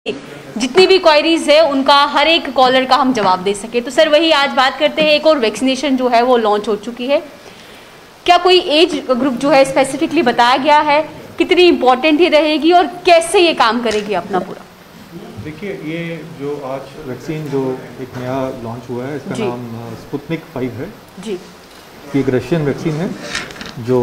जितनी भी क्वायरीज है उनका हर एक कॉलर का हम जवाब दे सके। तो सर वही आज बात करते हैं, एक और वैक्सीनेशन जो है वो लॉन्च हो चुकी है। क्या कोई एज ग्रुप जो है स्पेसिफिकली बताया गया है, कितनी इंपॉर्टेंट ही रहेगी और कैसे ये काम करेगी अपना पूरा? देखिए, ये जो आज वैक्सीन जो एक नया लॉन्च हुआ है, इसका नाम स्पुतनिक 5 है जी। ये एक रशियन वैक्सीन है जो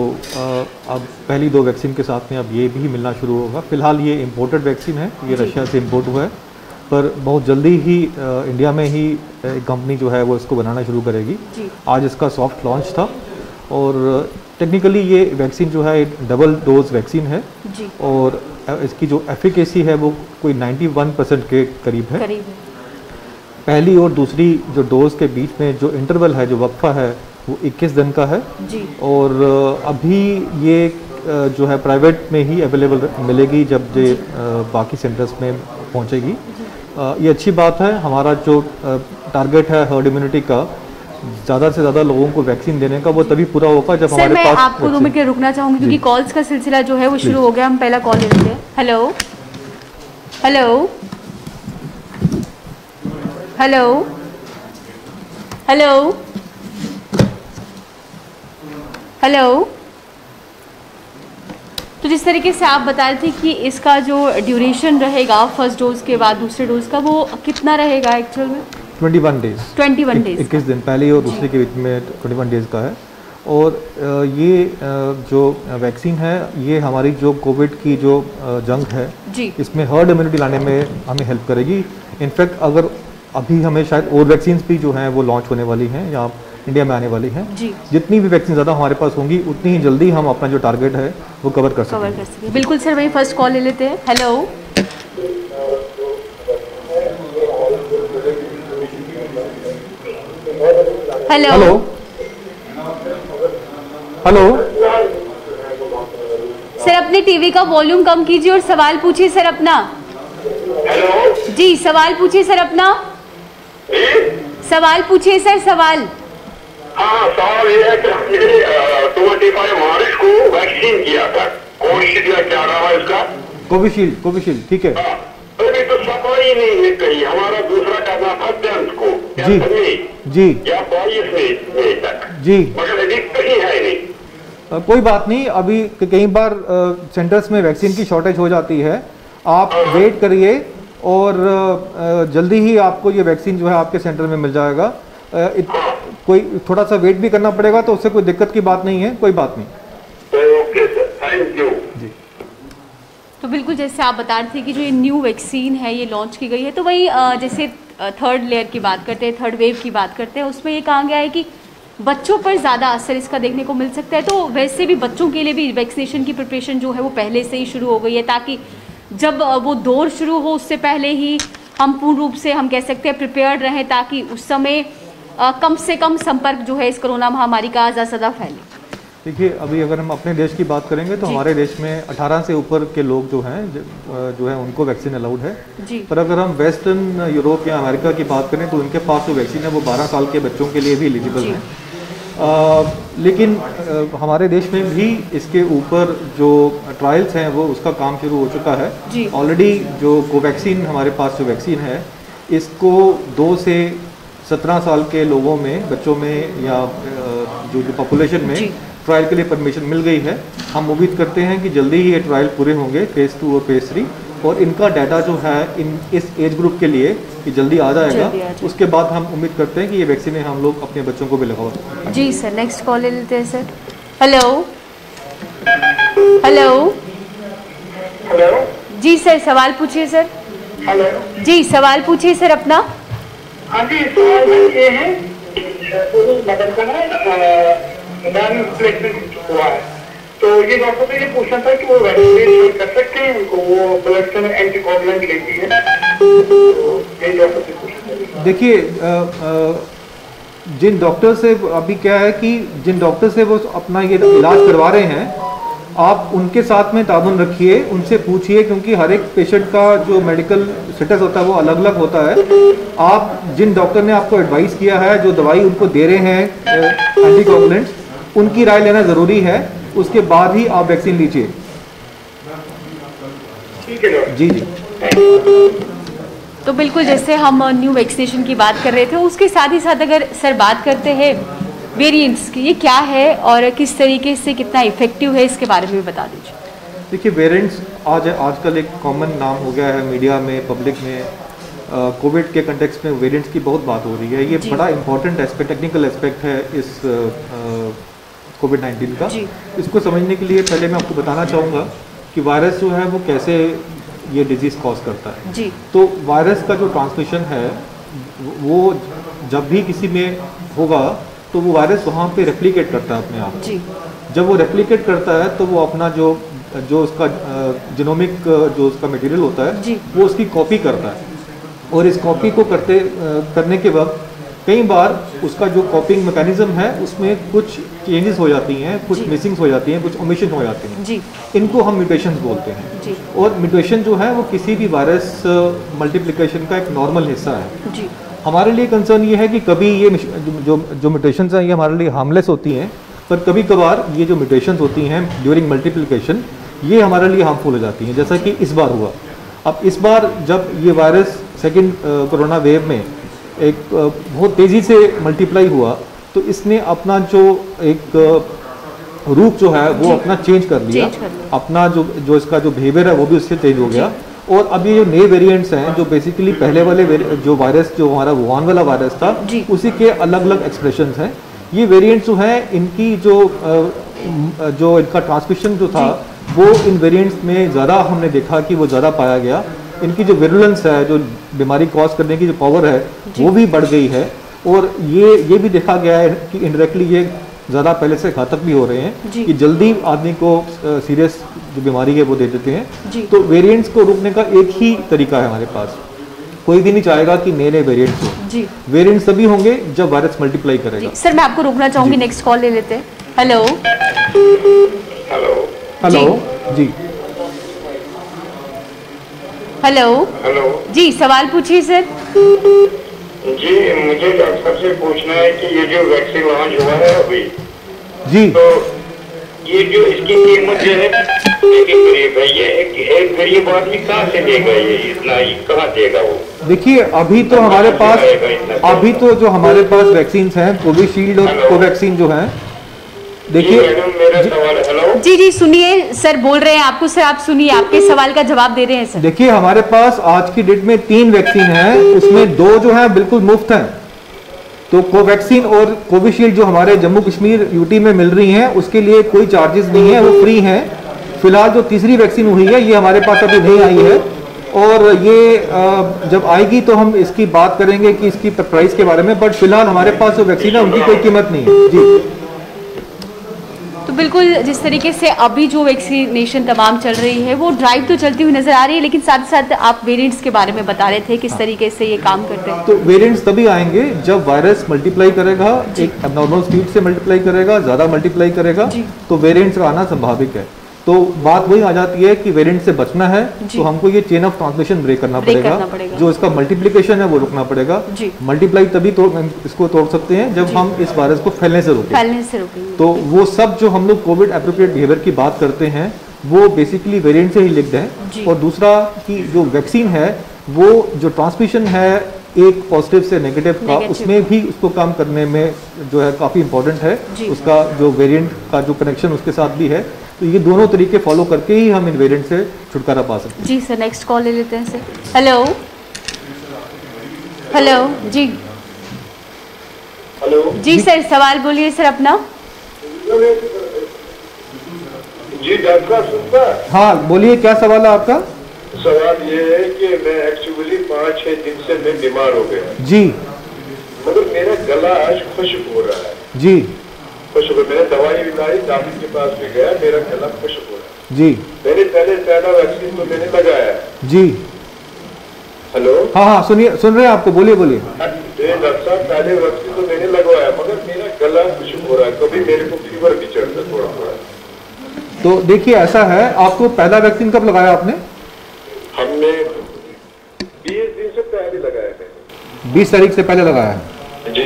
अब पहली 2 वैक्सीन के साथ में अब ये भी मिलना शुरू होगा। फिलहाल ये इम्पोर्टेड वैक्सीन है, ये रशिया से इम्पोर्ट हुआ है, पर बहुत जल्दी ही इंडिया में ही एक कंपनी जो है वो इसको बनाना शुरू करेगी। आज इसका सॉफ्ट लॉन्च था और टेक्निकली ये वैक्सीन जो है डबल डोज वैक्सीन है जी। और इसकी जो एफिकेसी है वो कोई 91% के करीब है। पहली और दूसरी जो डोज के बीच में जो इंटरवल है, जो वक्फा है, वो 21 दिन का है जी। और अभी ये जो है प्राइवेट में ही अवेलेबल मिलेगी जब ये बाकी सेंटर्स में पहुंचेगी। ये अच्छी बात है। हमारा जो टारगेट है हर्ड इम्यूनिटी का, ज़्यादा से ज़्यादा लोगों को वैक्सीन देने का, वो तभी पूरा होगा जब हमारे पास। आपको 2 मिनट के रुकना चाहूँगी क्योंकि कॉल्स का सिलसिला जो है वो शुरू हो गया। हम पहला कॉल लेते हैं। Hello hello hello hello hello. तो जिस तरीके से आप बता रहे थे कि इसका जो ड्यूरेशन रहेगा फर्स्ट डोज के बाद दूसरे डोज का, वो कितना रहेगा एक्चुअल में? 21 डेज। 21 डेज, 21 दिन पहले और दूसरे के बीच में 21 डेज का है। और ये जो वैक्सीन है, ये हमारी जो कोविड की जो जंग है जी, इसमें हर्ड इम्यूनिटी लाने में हमें हेल्प करेगी। इनफैक्ट अगर अभी हमें शायद और वैक्सीन भी जो हैं वो लॉन्च होने वाली हैं, यहाँ इंडिया में आने वाली हैं। जितनी भी वैक्सीन ज़्यादा हमारे पास होंगी उतनी ही जल्दी हम अपना जो टारगेट है वो कवर कर सकेंगे। बिल्कुल सर, वही फर्स्ट कॉल ले लेते हैं। Hello hello hello hello sir, अपने टीवी का वॉल्यूम कम कीजिए और सवाल पूछिए सर अपना। हेलो जी, सवाल पूछिए सर अपना। सवाल पूछिए सर, सवाल। हाँ, सवाल ये है कि हमने 25 मार्च को वैक्सीन किया था, कोविशील्ड या क्या नाम है इसका? कोविशील्ड, ठीक है। अभी तो सफाई नहीं है कहीं। हमारा दूसरा करना था 10 को जी या 22 मई तक जी, मगर अभी कहीं है नहीं। कोई बात नहीं, अभी कई बार सेंटर्स में वैक्सीन की शॉर्टेज हो जाती है। आप वेट करिए और जल्दी ही आपको ये वैक्सीन जो है आपके सेंटर में मिल जाएगा। कोई थोड़ा सा वेट भी करना पड़ेगा तो उससे कोई दिक्कत की बात नहीं है, कोई बात नहीं। ओके सर, थैंक यू जी। तो बिल्कुल जैसे आप बता रहे थे कि जो ये न्यू वैक्सीन है ये लॉन्च की गई है, तो वही जैसे थर्ड लेयर की बात करते हैं, थर्ड वेव की बात करते हैं, उसमें ये कहा गया है कि बच्चों पर ज़्यादा असर इसका देखने को मिल सकता है। तो वैसे भी बच्चों के लिए भी वैक्सीनेशन की प्रिपरेशन जो है वो पहले से ही शुरू हो गई है, ताकि जब वो दौर शुरू हो उससे पहले ही हम पूर्ण रूप से हम कह सकते हैं प्रिपेयर्ड रहें, ताकि उस समय कम से कम संपर्क जो है इस कोरोना महामारी का ज़्यादा फैले। देखिए, अभी अगर हम अपने देश की बात करेंगे तो हमारे देश में 18 से ऊपर के लोग जो हैं उनको वैक्सीन अलाउड है जी। पर अगर हम वेस्टर्न यूरोप या अमेरिका की बात करें तो उनके पास जो वैक्सीन है वो 12 साल के बच्चों के लिए भी एलिजिबल है। लेकिन हमारे देश में भी इसके ऊपर जो ट्रायल्स हैं वो उसका काम शुरू हो चुका है ऑलरेडी। जो कोवैक्सीन हमारे पास जो वैक्सीन है, इसको 2 से 17 साल के लोगों में, बच्चों में या जो पॉपुलेशन में ट्रायल के लिए परमिशन मिल गई है। हम उम्मीद करते हैं कि जल्दी ही ये ट्रायल पूरे होंगे, फेज़ 2 और फेज़ 3, और इनका डाटा जो है इस एज ग्रुप के लिए कि जल्दी आ जाएगा। उसके बाद हम उम्मीद करते हैं कि ये वैक्सीन हम लोग अपने बच्चों को भी लगवा। जी सर, नेक्स्ट कॉल ले लेते हैं सर। हेलो हेलो हेलो जी सर, सवाल पूछिए सर। हेलो जी, सवाल पूछिए सर अपना। हाँ जी, सवाल ये है मदद करना प्लेसमेंट हुआ है, तो ये डॉक्टर से ये पूछना था कि वो वैक्सीनेशन कर सकते हैं, उनको वो ब्लड से एंटीकोगुलेंट लेती है, तो ये डॉक्टर से पूछना। देखिए, जिन डॉक्टर से अभी क्या है कि जिन डॉक्टर से वो अपना ये इलाज करवा रहे हैं, आप उनके साथ में ताउन रखिए, उनसे पूछिए, क्योंकि हर एक पेशेंट का जो मेडिकल स्टेटस होता है वो अलग अलग होता है। आप जिन डॉक्टर ने आपको एडवाइस किया है, जो दवाई उनको दे रहे हैं एंटीकोगुलेंट्स, उनकी राय लेना ज़रूरी है। उसके बाद ही आप वैक्सीन लीजिए। ठीक है जी जी। तो बिल्कुल जैसे हम न्यू वैक्सीनेशन की बात कर रहे थे, उसके साथ ही साथ अगर सर बात करते हैं वेरिएंट्स की, ये क्या है और किस तरीके से कितना इफेक्टिव है, इसके बारे में भी बता दीजिए। देखिए, वेरिएंट्स आजकल एक कॉमन नाम हो गया है मीडिया में, पब्लिक में। कोविड के कंटेक्स्ट में वेरिएंट्स की बहुत बात हो रही है। ये बड़ा इंपॉर्टेंट एस्पेक्ट, टेक्निकल एस्पेक्ट है इस कोविड-19 का। इसको समझने के लिए पहले मैं आपको बताना चाहूँगा कि वायरस जो है वो कैसे ये डिजीज़ कॉज करता है। जी। तो वायरस का जो ट्रांसमिशन है वो जब भी किसी में होगा तो वो वायरस वहाँ पे रेप्लिकेट करता है अपने आप। जी। जब वो रेप्लिकेट करता है तो वो अपना जो उसका जीनोमिक जो उसका मटेरियल होता है वो उसकी कॉपी करता है, और इस कॉपी को करने के वक्त कई बार उसका जो कॉपिंग मैकेनिज्म है उसमें कुछ चेंजेस हो जाती हैं, कुछ मिसिंग्स हो जाती हैं, कुछ ओमिशन हो जाती हैं। जी। इनको हम म्यूटेशंस बोलते हैं। जी। और म्यूटेशन जो है वो किसी भी वायरस मल्टीप्लिकेशन का एक नॉर्मल हिस्सा है। जी। हमारे लिए कंसर्न ये है कि कभी ये जो म्यूटेशंस हैं ये हमारे लिए हार्मलेस होती हैं, पर कभी कभार ये जो म्यूटेशंस होती हैं ड्यूरिंग मल्टीप्लिकेशन ये हमारे लिए हार्मफुल हो जाती हैं, जैसा कि इस बार हुआ। अब इस बार जब ये वायरस सेकेंड कोरोना वेव में एक बहुत तेज़ी से मल्टीप्लाई हुआ तो इसने अपना जो एक रूप जो है वो अपना चेंज कर लिया। अपना जो इसका जो बिहेवियर है वो भी उससे चेंज हो गया। और अब ये जो नए वेरिएंट्स हैं जो बेसिकली पहले वाले जो वायरस जो हमारा वुहान वाला वायरस था उसी के अलग अलग एक्सप्रेशंस हैं। ये वेरिएंट्स जो हैं इनकी जो इनका ट्रांसमिशन जो था वो इन वेरिएंट्स में ज़्यादा हमने देखा कि वो ज़्यादा पाया गया। इनकी जो विरुलेंस है, जो बीमारी कॉज करने की जो पावर है वो भी बढ़ गई है। और ये भी देखा गया है कि इनडायरेक्टली ये ज़्यादा पहले से घातक भी हो रहे हैं कि जल्दी आदमी को सीरियस जो बीमारी है वो दे देते हैं। तो वेरिएंट्स को रोकने का एक ही तरीका है हमारे पास। कोई भी नहीं चाहेगा कि नए नए वेरिएंट्स हो। वेरिएंट्स तभी होंगे जब वायरस मल्टीप्लाई करेगा। सर मैं आपको रोकना चाहूंगी, नेक्स्ट कॉल ले लेते हैं। हेलो हेलो हेलो जी। हेलो जी, सवाल पूछिए सर। जी, मुझे डॉक्टर साहब से पूछना है कि ये जो वैक्सीन लॉन्च हुआ है अभी जी, तो ये जो इसकी कीमत जो है गरीब है, ये एक गरीब आदमी कहाँ से लेगा, ये इतना कहाँ देगा वो? देखिए अभी तो हमारे पास वैक्सीन हैं, कोविशील्ड और कोवैक्सीन जो हैं। देखिए मेरा सवाल, हेलो जी सुनिए, सर बोल रहे हैं आपको। सर आप सुनिए, आपके सवाल का जवाब दे रहे हैं सर। देखिए हमारे पास आज की डेट में 3 वैक्सीन हैं, उसमें 2 जो हैं बिल्कुल मुफ्त हैं। तो कोवैक्सीन और कोविशील्ड जो हमारे जम्मू कश्मीर यूटी में मिल रही हैं उसके लिए कोई चार्जेस नहीं है, वो फ्री हैं। फिलहाल जो तीसरी वैक्सीन हुई है ये हमारे पास अभी नहीं आई है, और ये जब आएगी तो हम इसकी बात करेंगे कि इसकी प्राइस के बारे में। बट फिलहाल हमारे पास जो वैक्सीन है उनकी कोई कीमत नहीं है। जी, तो बिल्कुल जिस तरीके से अभी जो वैक्सीनेशन तमाम चल रही है वो ड्राइव तो चलती हुई नजर आ रही है, लेकिन साथ ही साथ आप वेरिएंट्स के बारे में बता रहे थे किस तरीके से ये काम करते हैं। तो वेरिएंट्स तभी आएंगे जब वायरस मल्टीप्लाई करेगा, एक एबनॉर्मल स्पीड से मल्टीप्लाई करेगा, ज़्यादा मल्टीप्लाई करेगा, तो वेरिएंट्स का आना संभाविक है। तो बात वही आ जाती है कि वेरिएंट से बचना है तो हमको ये चेन ऑफ ट्रांसमिशन ब्रेक करना पड़ेगा। जो इसका मल्टीप्लिकेशन है वो रुकना पड़ेगा। मल्टीप्लाई तभी इसको तोड़ सकते हैं जब हम इस वायरस को फैलने से रोकें। तो वो सब जो हम लोग कोविड एप्रोप्रिएट बिहेवियर की बात करते हैं वो बेसिकली वेरिएंट से ही लिंक्ड है। और दूसरा कि जो वैक्सीन है वो जो ट्रांसमिशन है एक पॉजिटिव से नेगेटिव का, उसमें भी उसको काम करने में जो है काफ़ी इंपॉर्टेंट है। उसका जो वेरिएंट का जो कनेक्शन उसके साथ भी है। तो ये दोनों तरीके फॉलो करके ही हम इन वेरिएंट से छुटकारा पा सकते हैं। जी सर, नेक्स्ट कॉल ले लेते हैं सर। हेलो जी। हेलो जी सर, सवाल बोलिए सर अपना। जी डॉक्टर सुनता? हाँ बोलिए, क्या सवाल है आपका? सवाल ये है कि मैं एक्चुअली 5-6 दिन से मैं बीमार हो गया जी, मगर मेरा गला आज खुश्क हो रहा है जी। खुश्क, मैंने दवाई भी लाई, डॉक्टर के पास भी गया, मेरा गला खुश्क हो रहा है जी। मैंने पहला वैक्सीन तो मैंने लगाया जी। हेलो हाँ सुनिए, सुन रहे हैं आपको, बोलिए। डॉक्टर साहब पहले वैक्सीन तो मैंने लगवाया मगर मेरा गला खुश्क हो रहा है, कभी मेरे को फीवर भी चढ़ता है थोड़ा। तो देखिए ऐसा है, आपको पहला वैक्सीन कब लगाया आपने? हमने 20 दिन से पहले लगाया है। 20 तारीख से पहले लगाया है? जी।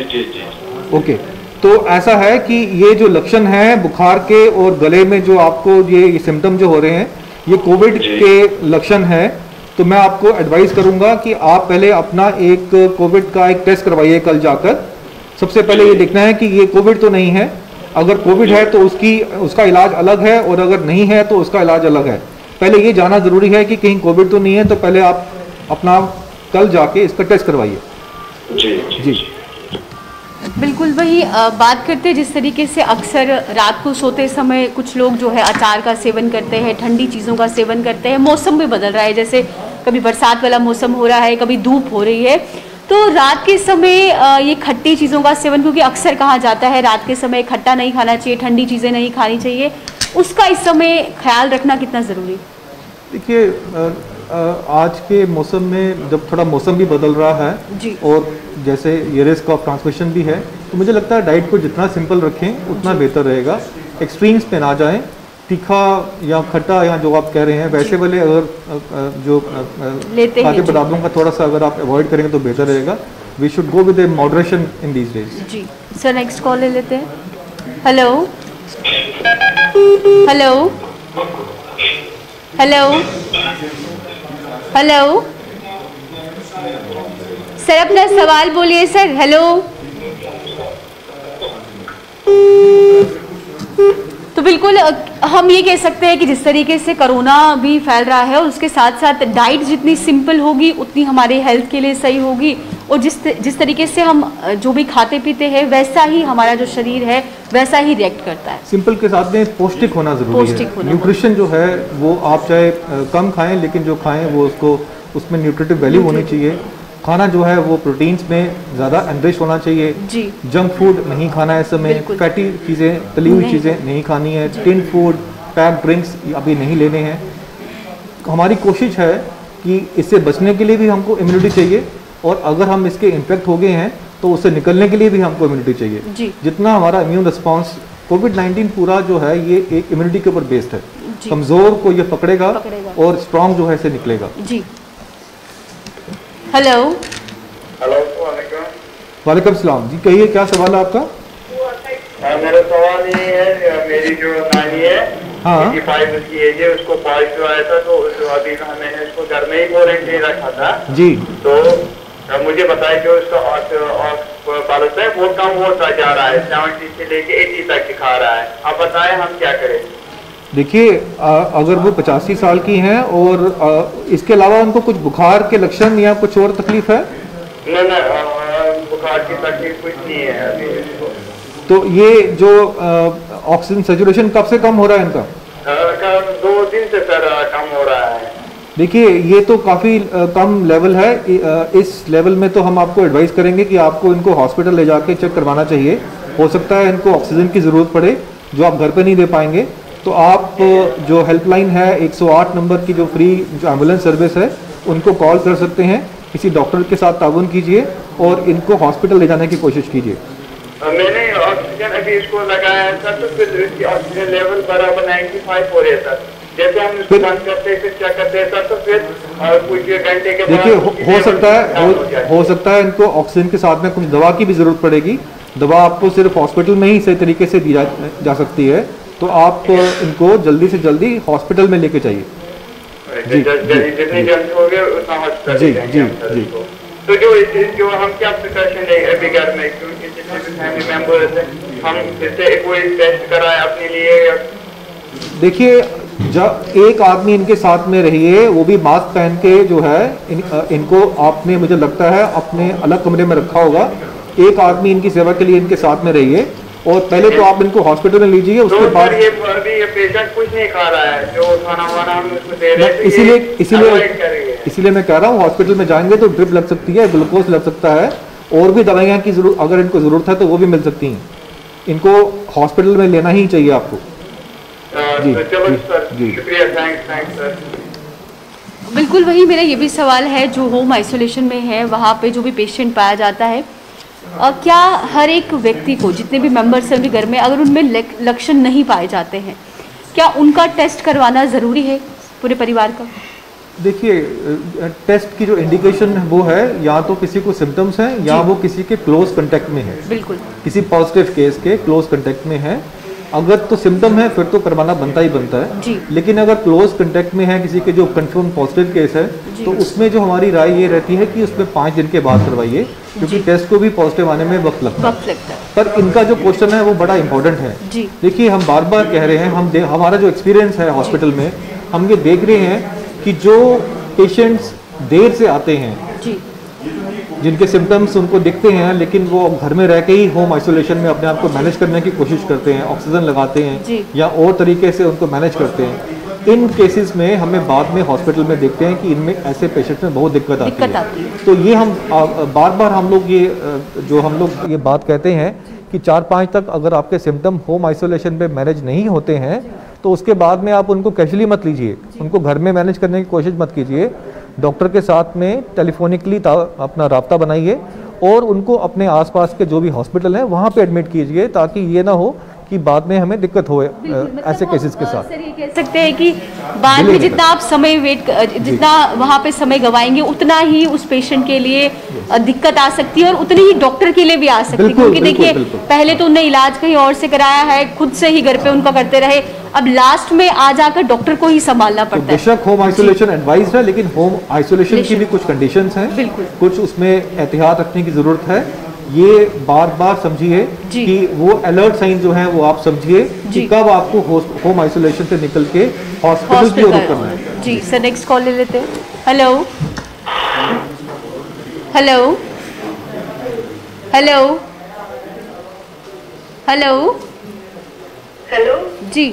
ओके, तो ऐसा है कि ये जो लक्षण है बुखार के और गले में जो आपको ये सिम्टम जो हो रहे हैं ये कोविड के लक्षण है। तो मैं आपको एडवाइस करूंगा कि आप पहले अपना एक कोविड का एक टेस्ट करवाइए कल जाकर। सबसे पहले ये देखना है कि ये कोविड तो नहीं है। अगर कोविड है तो उसका इलाज अलग है, और अगर नहीं है तो उसका इलाज अलग है। पहले ये जानना जरूरी है कि कहीं कोविड तो नहीं है, तो पहले आप अपना कल जाके इसका टेस्ट करवाइए। जी बिल्कुल वही बात करते हैं जिस तरीके से अक्सर रात को सोते समय कुछ लोग जो है अचार का सेवन करते हैं, ठंडी चीज़ों का सेवन करते हैं। मौसम भी बदल रहा है, जैसे कभी बरसात वाला मौसम हो रहा है, कभी धूप हो रही है, तो रात के समय ये खट्टी चीज़ों का सेवन, क्योंकि अक्सर कहा जाता है रात के समय खट्टा नहीं खाना चाहिए, ठंडी चीज़ें नहीं खानी चाहिए, उसका इस समय ख्याल रखना कितना ज़रूरी? देखिए आज के मौसम में जब थोड़ा मौसम भी बदल रहा है जी, और जैसे ये रिस्क ऑफ ट्रांसमिशन भी है, तो मुझे लगता है डाइट को जितना सिंपल रखें उतना बेहतर रहेगा। एक्सट्रीम्स पे ना जाएं, तीखा या खट्टा या जो आप कह रहे हैं वैसे वाले अगर जो खाद्य पदार्थों का थोड़ा सा अगर आप अवॉइड करेंगे तो बेहतर रहेगा। We should go with a moderation in these days. जी सर, नेक्स्ट कॉल ले लेते हैं। Hello hello hello hello sir, अपना सवाल बोलिए सर। हेलो। तो बिल्कुल हम ये कह सकते हैं कि जिस तरीके से कोरोना भी फैल रहा है, उसके साथ साथ डाइट जितनी सिंपल होगी उतनी हमारे हेल्थ के लिए सही होगी, और जिस तरीके से हम जो भी खाते पीते हैं वैसा ही हमारा जो शरीर है वैसा ही रिएक्ट करता है। सिंपल के साथ में पौष्टिक होना जरूरी है। न्यूट्रिशन जो है वो आप चाहे कम खाएं, लेकिन जो खाएं वो उसमें न्यूट्रिटिव वैल्यू होनी चाहिए। खाना जो है वो प्रोटीन्स में ज़्यादा एनरिच होना चाहिए जी। जंक फूड नहीं खाना है इस समय, फैटी चीज़ें, तली हुई चीज़ें नहीं खानी है, टिन फूड, पैक ड्रिंक्स अभी नहीं लेने हैं। हमारी कोशिश है कि इससे बचने के लिए भी हमको इम्यूनिटी चाहिए, और अगर हम इसके इन्फेक्ट हो गए हैं तो उससे निकलने के लिए भी हमको इम्यूनिटी चाहिए जी। जितना हमारा इम्यून रिस्पॉन्स कोविड-19 पूरा जो है ये एक इम्यूनिटी के ऊपर बेस्ड है। कमज़ोर को ये पकड़ेगा और स्ट्रॉन्ग जो है इसे निकलेगा जी। हेलो वालेकुम सलाम जी, कहिए क्या सवाल है आपका? मेरा सवाल ये है, मेरी जो नानी है 85 उसकी एज है, उसको पॉजिटिव आया था, तो अभी मैंने उसको घर में ही क्वारंटाइन रखा था जी। तो मुझे बताया कि उसका पालस है वो कम होता जा रहा है, 70 से लेके 80 तक दिखा रहा है। आप बताएं हम क्या करें? देखिए अगर वो 85 साल की हैं और इसके अलावा उनको कुछ बुखार के लक्षण या कुछ और तकलीफ है? नहीं, बुखार की तकलीफ कुछ नहीं है अभी। तो ये जो ऑक्सीजन सैचुरेशन कब से कम हो रहा है इनका? 2 दिन से सर कम हो रहा है। देखिए ये तो काफ़ी कम लेवल है। इस लेवल में तो हम आपको एडवाइस करेंगे कि आपको इनको हॉस्पिटल ले जाके चेक करवाना चाहिए। हो सकता है इनको ऑक्सीजन की ज़रूरत पड़े जो आप घर पे नहीं दे पाएंगे, तो आप जो हेल्पलाइन है 108 नंबर की जो फ्री जो एम्बुलेंस सर्विस है उनको कॉल कर सकते हैं। किसी डॉक्टर के साथ ताउन कीजिए और इनको हॉस्पिटल ले जाने की कोशिश कीजिए। मैंने ऑक्सीजन अभी इसको लगाया है सर, तो फिर इसकी ऑक्सीजन लेवल बराबर 95 हो रहा है सर। जैसे हम इसको बंद करते हैं फिर क्या करते हैं सर, तो फिर कुछ घंटे के बाद देखिए हो सकता है इनको ऑक्सीजन के साथ में कुछ दवा की भी ज़रूरत पड़ेगी। दवा आपको सिर्फ हॉस्पिटल में ही सही तरीके से दी जा सकती है, तो आप इनको जल्दी से जल्दी हॉस्पिटल में लेके चाहिए। जितनी जल्दी हो गया उतना हॉस्पिटल जी जी जी। तो जो हम क्या प्रिकॉशन लेंगे अभी घर में, क्योंकि जितने भी फैमिली मेंबर्स हैं, हम जैसे कोई टेस्ट कराए अपने लिए? देखिए जब एक आदमी इनके साथ में रहिए, वो भी मास्क पहन के जो है इनको आपने मुझे लगता है अपने अलग कमरे में रखा होगा। एक आदमी इनकी सेवा के लिए इनके साथ में रहिए, और पहले तो आप इनको हॉस्पिटल में लीजिए, उसके बाद ये पेशेंट कुछ नहीं खा रहा है, जो खाना वाना हम उसको दे रहे हैं, इसीलिए मैं कह रहा हूँ हॉस्पिटल में जाएंगे तो ड्रिप लग सकती है, ग्लूकोज लग सकता है, और भी दवाइयाँ की जरूरत अगर इनको ज़रूरत है तो वो भी मिल सकती हैं। इनको हॉस्पिटल में लेना ही चाहिए आपको। जी जी शुक्रिया, थैंक्स सर। बिल्कुल वही मेरा ये भी सवाल है, जो होम आइसोलेशन में है वहाँ पे जो भी पेशेंट पाया जाता है, क्या हर एक व्यक्ति को, जितने भी मेंबर्स हैं उनके घर में, अगर उनमें लक्षण नहीं पाए जाते हैं, क्या उनका टेस्ट करवाना ज़रूरी है पूरे परिवार का? देखिए टेस्ट की जो इंडिकेशन वो है, या तो किसी को सिम्टम्स हैं या वो किसी के क्लोज कांटेक्ट में है। बिल्कुल। किसी पॉजिटिव केस के क्लोज कांटेक्ट में है, अगर तो सिम्टम है फिर तो करवाना बनता ही बनता है जी। लेकिन अगर क्लोज कांटेक्ट में है किसी के जो कंफर्म पॉजिटिव केस है तो उसमें जो हमारी राय ये रहती है कि उसमें 5 दिन के बाद करवाइए, क्योंकि टेस्ट को भी पॉजिटिव आने में वक्त लगता है। पर इनका जो क्वेश्चन है वो बड़ा इंपॉर्टेंट है। देखिए, हम बार बार कह रहे हैं, हमारा जो एक्सपीरियंस है हॉस्पिटल में, हम ये देख रहे हैं कि जो पेशेंट्स देर से आते हैं, जिनके सिम्टम्स उनको दिखते हैं लेकिन वो घर में रह के ही होम आइसोलेशन में अपने आप को मैनेज करने की कोशिश करते हैं, ऑक्सीजन लगाते हैं या और तरीके से उनको मैनेज करते हैं, इन केसेस में हमें बाद में हॉस्पिटल में देखते हैं कि इनमें ऐसे पेशेंट्स में बहुत दिक्कत आती है। तो ये हम बार बार हम लोग ये बात कहते हैं कि 4-5 तक अगर आपके सिम्टम होम आइसोलेशन में मैनेज नहीं होते हैं तो उसके बाद में आप उनको कैजुअली मत लीजिए, उनको घर में मैनेज करने की कोशिश मत कीजिए। डॉक्टर के साथ में टेलीफोनिकली अपना राब्ता बनाइए और उनको अपने आसपास के जो भी हॉस्पिटल हैं वहाँ पे एडमिट कीजिए, ताकि ये ना हो कि बाद में हमें दिक्कत हो ऐसे केसेस के साथ। सर, ये कह सकते हैं कि बाद में जितना आप समय जितना वहाँ पे समय गवाएंगे उतना ही उस पेशेंट के लिए दिक्कत आ सकती है और उतनी ही डॉक्टर के लिए भी आ सकती है, क्योंकि देखिए पहले तो उन्हें इलाज कहीं और से कराया है, खुद से ही घर पे उनका करते रहे, अब लास्ट में आ जाकर डॉक्टर को ही संभालना पड़ता है। बेशक होम आइसोलेशन एडवाइज्ड है, लेकिन होम आइसोलेशन की भी कुछ कंडीशंस हैं, कुछ उसमें एहतियात रखने की जरूरत है। ये बार बार समझिए कि वो अलर्ट साइन जो है वो आप समझिए कि कब आपको होम आइसोलेशन से निकल के हॉस्पिटल की ओर करना है। जी सर, नेक्स्ट कॉल ले लेते हैं। Hello hello hello hello hello जी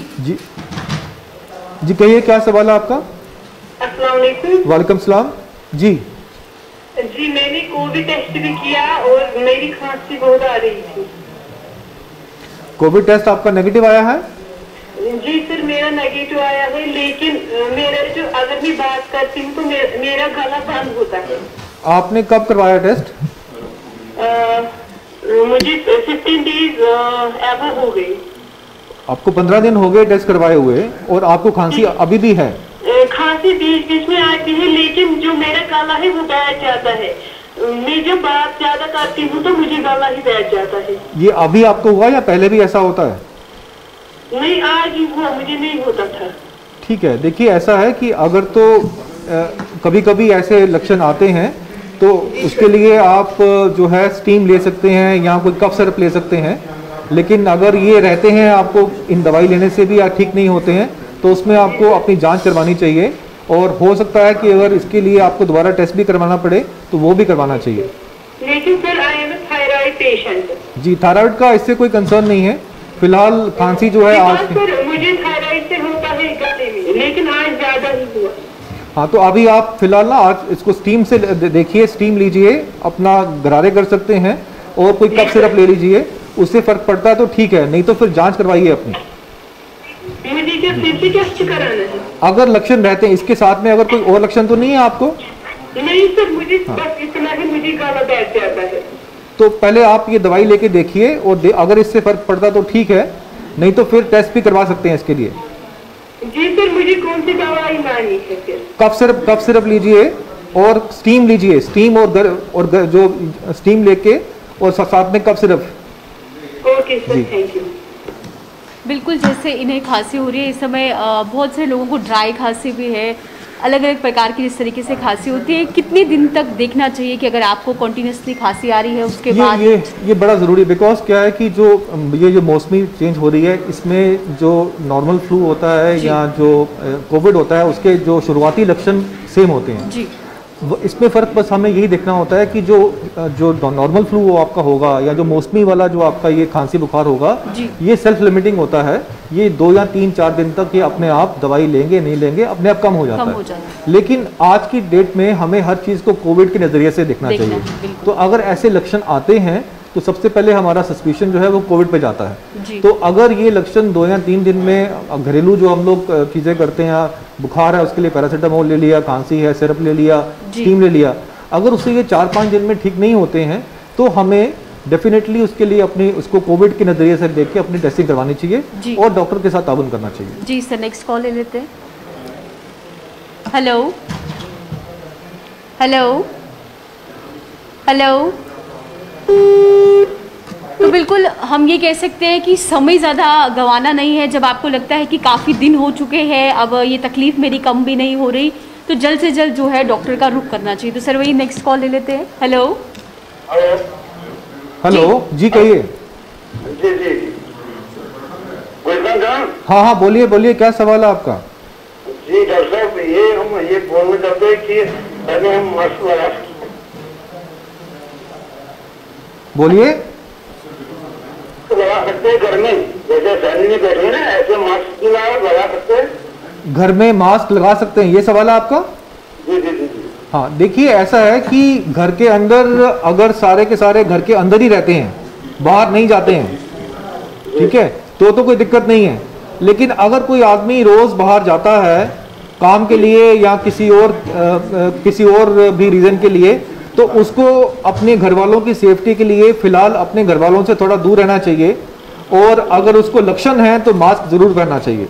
कहिए, क्या सवाल है आपका? अस्सलाम वालेकुम। वालेकुम सलाम। जी मैंने कोविड टेस्ट भी किया और मेरी खांसी बहुत आ रही थी। कोविड टेस्ट आपका नेगेटिव आया है? जी सर, मेरा नेगेटिव आया है, लेकिन मेरा जो अगर मैं बात करती हूँ तो मेरा गला बंद होता है। आपने कब करवाया टेस्ट? मुझे 15 डेज एबव हो गई। आपको 15 दिन हो गए टेस्ट करवाए हुए और आपको खांसी अभी भी है? खांसी बीच बीच में आती है, लेकिन जो मेरा गला है वो बैठ जाता है। मैं जब बात ज्यादा करती हूँ तो मुझे गला ही बैठ जाता है। ये अभी आपको हुआ या पहले भी ऐसा होता है? नहीं, आज ही हुआ, मुझे नहीं होता था। ठीक है, देखिए ऐसा है कि अगर तो कभी कभी ऐसे लक्षण आते हैं तो उसके लिए आप जो है स्टीम ले सकते हैं या कोई कफ सिरप ले सकते हैं, लेकिन अगर ये रहते हैं आपको इन दवाई लेने से भी ठीक नहीं होते हैं तो उसमें आपको अपनी जांच करवानी चाहिए, और हो सकता है कि अगर इसके लिए आपको दोबारा टेस्ट भी करवाना पड़े तो वो भी करवाना चाहिए। लेकिन sir, I am thyroid patient. जी, थायराइड का इससे कोई कंसर्न नहीं है फिलहाल। खांसी जो है आज सर, मुझे थायराइड से होता है गले में, लेकिन आज ज्यादा ही हुआ। हाँ, तो अभी आप फिलहाल ना आज इसको स्टीम से देखिए, स्टीम लीजिए, अपना गरारे कर सकते हैं और कोई कफ सिरप ले लीजिए, उससे फर्क पड़ता है तो ठीक है, नहीं तो फिर जांच करवाइए अपनी। मुझे क्या सीटी टेस्ट कराना है? अगर लक्षण रहते हैं इसके साथ में, अगर कोई और लक्षण तो नहीं है आपको? नहीं सर, मुझे बस इतना ही, मुझे गला बैठ जाता है। तो पहले आप ये दवाई लेके देखिए और अगर इससे फर्क पड़ता तो ठीक है, नहीं तो फिर टेस्ट भी करवा सकते हैं इसके लिए। जी सर, मुझे कौन सी दवाई लानी है फिर? कफ सिरप लीजिए और स्टीम लीजिए, स्टीम और जो स्टीम लेके और साथ में cough syrup. Okay sir, thank you. बिल्कुल, जैसे इन्हें खांसी हो रही है इस समय, बहुत से लोगों को ड्राई खांसी भी है, अलग अलग प्रकार की जिस तरीके से खांसी होती है, कितने दिन तक देखना चाहिए कि अगर आपको कंटिन्यूसली खांसी आ रही है उसके बाद? ये बड़ा ज़रूरी है, बिकॉज क्या है कि जो मौसमी चेंज हो रही है, इसमें जो नॉर्मल फ्लू होता है या जो कोविड होता है उसके जो शुरुआती लक्षण सेम होते हैं जी। इसमें फ़र्क बस हमें यही देखना होता है कि जो नॉर्मल फ्लू वो आपका होगा या जो मौसमी वाला जो आपका ये खांसी बुखार होगा, ये सेल्फ लिमिटिंग होता है, ये 2 या 3-4 दिन तक ये अपने आप दवाई लेंगे नहीं लेंगे अपने आप कम हो जाता है। लेकिन आज की डेट में हमें हर चीज़ को कोविड के नज़रिए से देखना चाहिए। तो अगर ऐसे लक्षण आते हैं तो सबसे पहले हमारा सस्पिशन जो है वो कोविड पे जाता है। तो अगर ये लक्षण 2 या 3 दिन में घरेलू जो हम लोग चीज़ें करते हैं, बुखार है उसके लिए पैरासीटामोल ले लिया, खांसी है सिरप ले लिया, स्टीम ले लिया, अगर उससे ये 4-5 दिन में ठीक नहीं होते हैं तो हमें डेफिनेटली उसके लिए अपनी उसको कोविड के नज़रिए से देख के अपनी टेस्टिंग करवानी चाहिए और डॉक्टर के साथ ताउन करना चाहिए। जी सर, नेक्स्ट कॉल ले लेते हैं। हेलो हेलो हेलो तो बिल्कुल हम ये कह सकते हैं कि समय ज़्यादा गंवाना नहीं है। जब आपको लगता है कि काफ़ी दिन हो चुके हैं, अब ये तकलीफ़ मेरी कम भी नहीं हो रही, तो जल्द से जल्द जो है डॉक्टर का रुख करना चाहिए। तो सर वही नेक्स्ट कॉल ले लेते हैं। हेलो हेलो जी, कहिए। जी जी हाँ हाँ, बोलिए बोलिए, क्या सवाल है आपका? जी डॉक्टर साहब, हम ये बोलना चाहते हैं कि पहले हम मास्क लगा, बोलिए। लगा सकते हैं घर में, जैसे फैमिली में बैठे हैं ना, ऐसे मास्क लगा सकते हैं? घर में मास्क लगा सकते हैं, ये सवाल है आपका? जी जी जी जी। हाँ, देखिए ऐसा है कि घर के अंदर अगर सारे के सारे घर के अंदर ही रहते हैं, बाहर नहीं जाते हैं, ठीक है, तो कोई दिक्कत नहीं है। लेकिन अगर कोई आदमी रोज बाहर जाता है काम के लिए या किसी और भी रीजन के लिए, तो उसको अपने घर वालों की सेफ्टी के लिए फिलहाल अपने घर वालों से थोड़ा दूर रहना चाहिए। और अगर उसको लक्षण है तो मास्क जरूर पहनना चाहिए।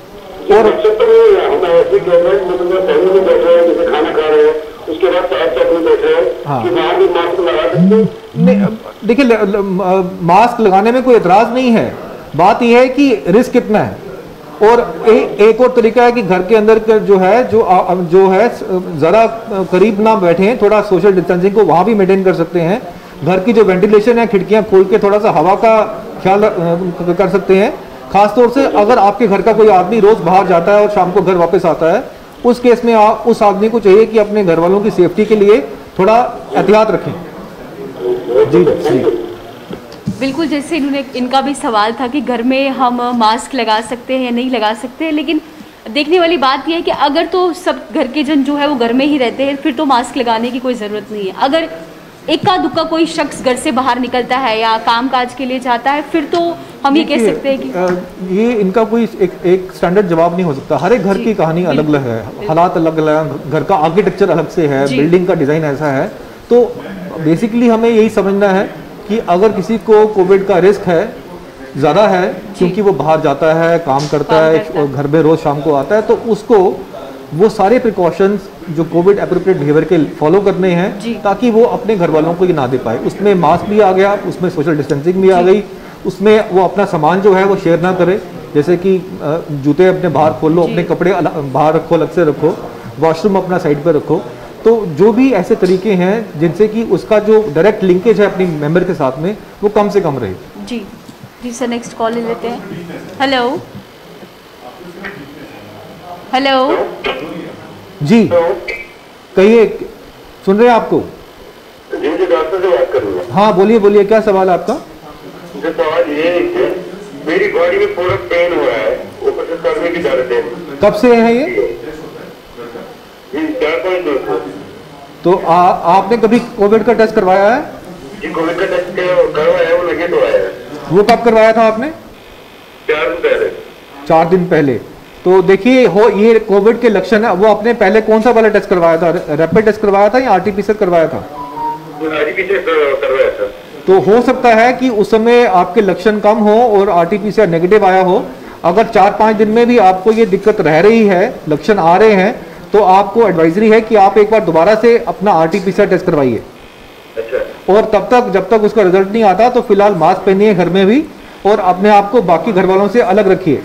और हम ऐसे फैमिली में बैठे हैं, जैसे खाना खा रहे हैं, उसके बाद साथ में बैठे हैं, हाँ, कि वहाँ भी मास्क लगा सकते हैं? देखिए मास्क लगाने में कोई एतराज नहीं है, बात यह है कि रिस्क कितना है। और एक और तरीका है कि घर के अंदर जो है ज़रा करीब ना बैठें, थोड़ा सोशल डिस्टेंसिंग को वहाँ भी मेंटेन कर सकते हैं। घर की जो वेंटिलेशन है, खिड़कियाँ खोल के थोड़ा सा हवा का ख्याल कर सकते हैं। खासतौर से अगर आपके घर का कोई आदमी रोज़ बाहर जाता है और शाम को घर वापस आता है, उस केस में उस आदमी को चाहिए कि अपने घर वालों की सेफ्टी के लिए थोड़ा एहतियात रखें। जी जी बिल्कुल, जैसे इनका भी सवाल था कि घर में हम मास्क लगा सकते हैं या नहीं लगा सकते, लेकिन देखने वाली बात यह है कि अगर तो सब घर के जन जो है वो घर में ही रहते हैं, फिर तो मास्क लगाने की कोई ज़रूरत नहीं है। अगर इक्का दुक्का कोई शख्स घर से बाहर निकलता है या काम काज के लिए जाता है, फिर तो हम ये कह सकते हैं कि ये इनका कोई एक स्टैंडर्ड जवाब नहीं हो सकता। हर एक घर की कहानी अलग अलग है, हालात अलग अलग, घर का आर्किटेक्चर अलग से है, बिल्डिंग का डिज़ाइन ऐसा है। तो बेसिकली हमें यही समझना है कि अगर किसी को कोविड का रिस्क है, ज़्यादा है, क्योंकि वो बाहर जाता है, काम करता है और घर में रोज़ शाम को आता है, तो उसको वो सारे प्रिकॉशंस जो कोविड एप्रोप्रिएट बिहेवियर के फॉलो करने हैं, ताकि वो अपने घर वालों को ये ना दे पाए। उसमें मास्क भी आ गया, उसमें सोशल डिस्टेंसिंग भी आ गई, उसमें वो अपना सामान जो है वो शेयर ना करे, जैसे कि जूते अपने बाहर खोल लो, अपने कपड़े बाहर रखो, अलग से रखो, वॉशरूम अपना साइड पर रखो। तो जो भी ऐसे तरीके हैं जिनसे कि उसका जो डायरेक्ट लिंकेज है अपनी मेंबर के साथ में, वो कम से कम रहे। जी जी सर, नेक्स्ट कॉल ले लेते हैं। हेलो हेलो जी कहिए, सुन रहे हैं आपको? जी जी, डॉक्टर से बात कर रहा हूँ। हाँ बोलिए बोलिए, क्या सवाल है आपका? मुझे सवाल ये है कि मेरी बॉडी में पूरा पेन हो रहा है, ऊपर से करने की दर्द है। कब से है ये? तो आपने कभी कोविड का टेस्ट करवाया है? जी कोविड का टेस्ट करवाया है, वो लगे तो आया है। वो कब करवाया था आपने? 4 दिन पहले। 4 दिन पहले। तो देखिए ये कोविड के लक्षण है। वो आपने पहले कौन सा वाला टेस्ट करवाया था? रैपिड टेस्ट करवाया था या आरटीपीसीआर करवाया था? आरटीपीसीआर करवाया था। तो हो सकता है कि उस समय आपके लक्षण कम हो और आरटीपीसीआर नेगेटिव आया हो। अगर 4-5 दिन में भी आपको ये दिक्कत रह रही है, लक्षण आ रहे हैं, तो आपको एडवाइजरी है कि आप एक बार दोबारा से अपना आरटीपीसीआर टेस्ट करवाइए। अच्छा। और तब तक जब तक उसका रिजल्ट नहीं आता तो फिलहाल मास्क पहनिए घर में भी, और अपने आप को बाकी घर वालों से अलग रखिए।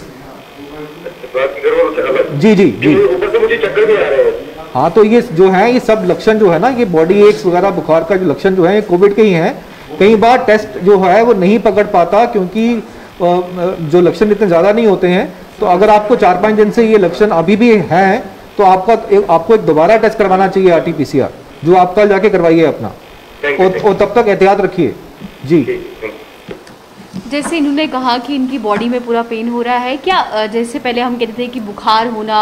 जी जी जी। ऊपर से मुझे चक्कर भी आ रहे हैं। हाँ, तो ये जो है, ये सब लक्षण जो है ना, ये बॉडी एक्स वगैरह बुखार का जो लक्षण जो है, ये कोविड के ही हैं। कई बार टेस्ट जो है वो नहीं पकड़ पाता, क्योंकि जो लक्षण इतने ज़्यादा नहीं होते हैं। तो अगर आपको 4-5 दिन से ये लक्षण अभी भी हैं, तो आपको एक दोबारा टेस्ट करवाना चाहिए आरटीपीसीआर, जो आप कल जाके करवाइए अपना, और तब तक एहतियात रखिए। जी। जैसे इन्होंने कहा कि इनकी बॉडी में पूरा पेन हो रहा है, क्या जैसे पहले हम कहते थे कि बुखार होना,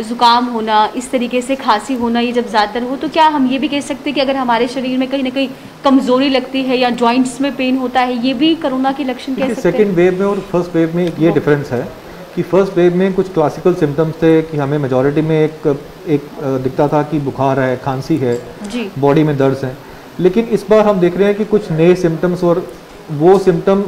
ज़ुकाम होना, इस तरीके से खांसी होना, ये जब ज़्यादातर हो, तो क्या हम ये भी कह सकते हैं कि अगर हमारे शरीर में कहीं ना कहीं कमज़ोरी लगती है या जॉइंट्स में पेन होता है, ये भी कोरोना के लक्षण कह सकते हैं? सेकेंड वेव में और फर्स्ट वेव में ये डिफरेंस है कि फर्स्ट वेव में कुछ क्लासिकल सिम्टम्स थे कि हमें मेजॉरिटी में एक दिखता था कि बुखार है, खांसी है, बॉडी में दर्द है। लेकिन इस बार हम देख रहे हैं कि कुछ नए सिम्टम्स, और वो सिम्टम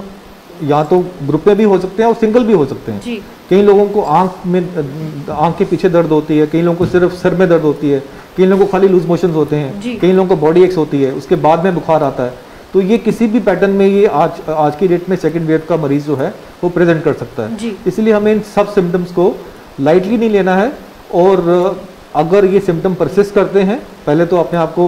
या तो ग्रुप में भी हो सकते हैं और सिंगल भी हो सकते हैं। कई लोगों को आंख के पीछे दर्द होती है, कई लोगों को सिर्फ सर में दर्द होती है, कई लोगों को खाली लूज मोशंस होते हैं, कई लोगों को बॉडी एक्स होती है, उसके बाद में बुखार आता है। तो ये किसी भी पैटर्न में ये आज की डेट में सेकंड वेव का मरीज जो है वो प्रेजेंट कर सकता है। इसलिए हमें इन सब सिम्टम्स को लाइटली नहीं लेना है, और अगर ये सिम्टम परसिस्ट करते हैं, पहले तो अपने आप को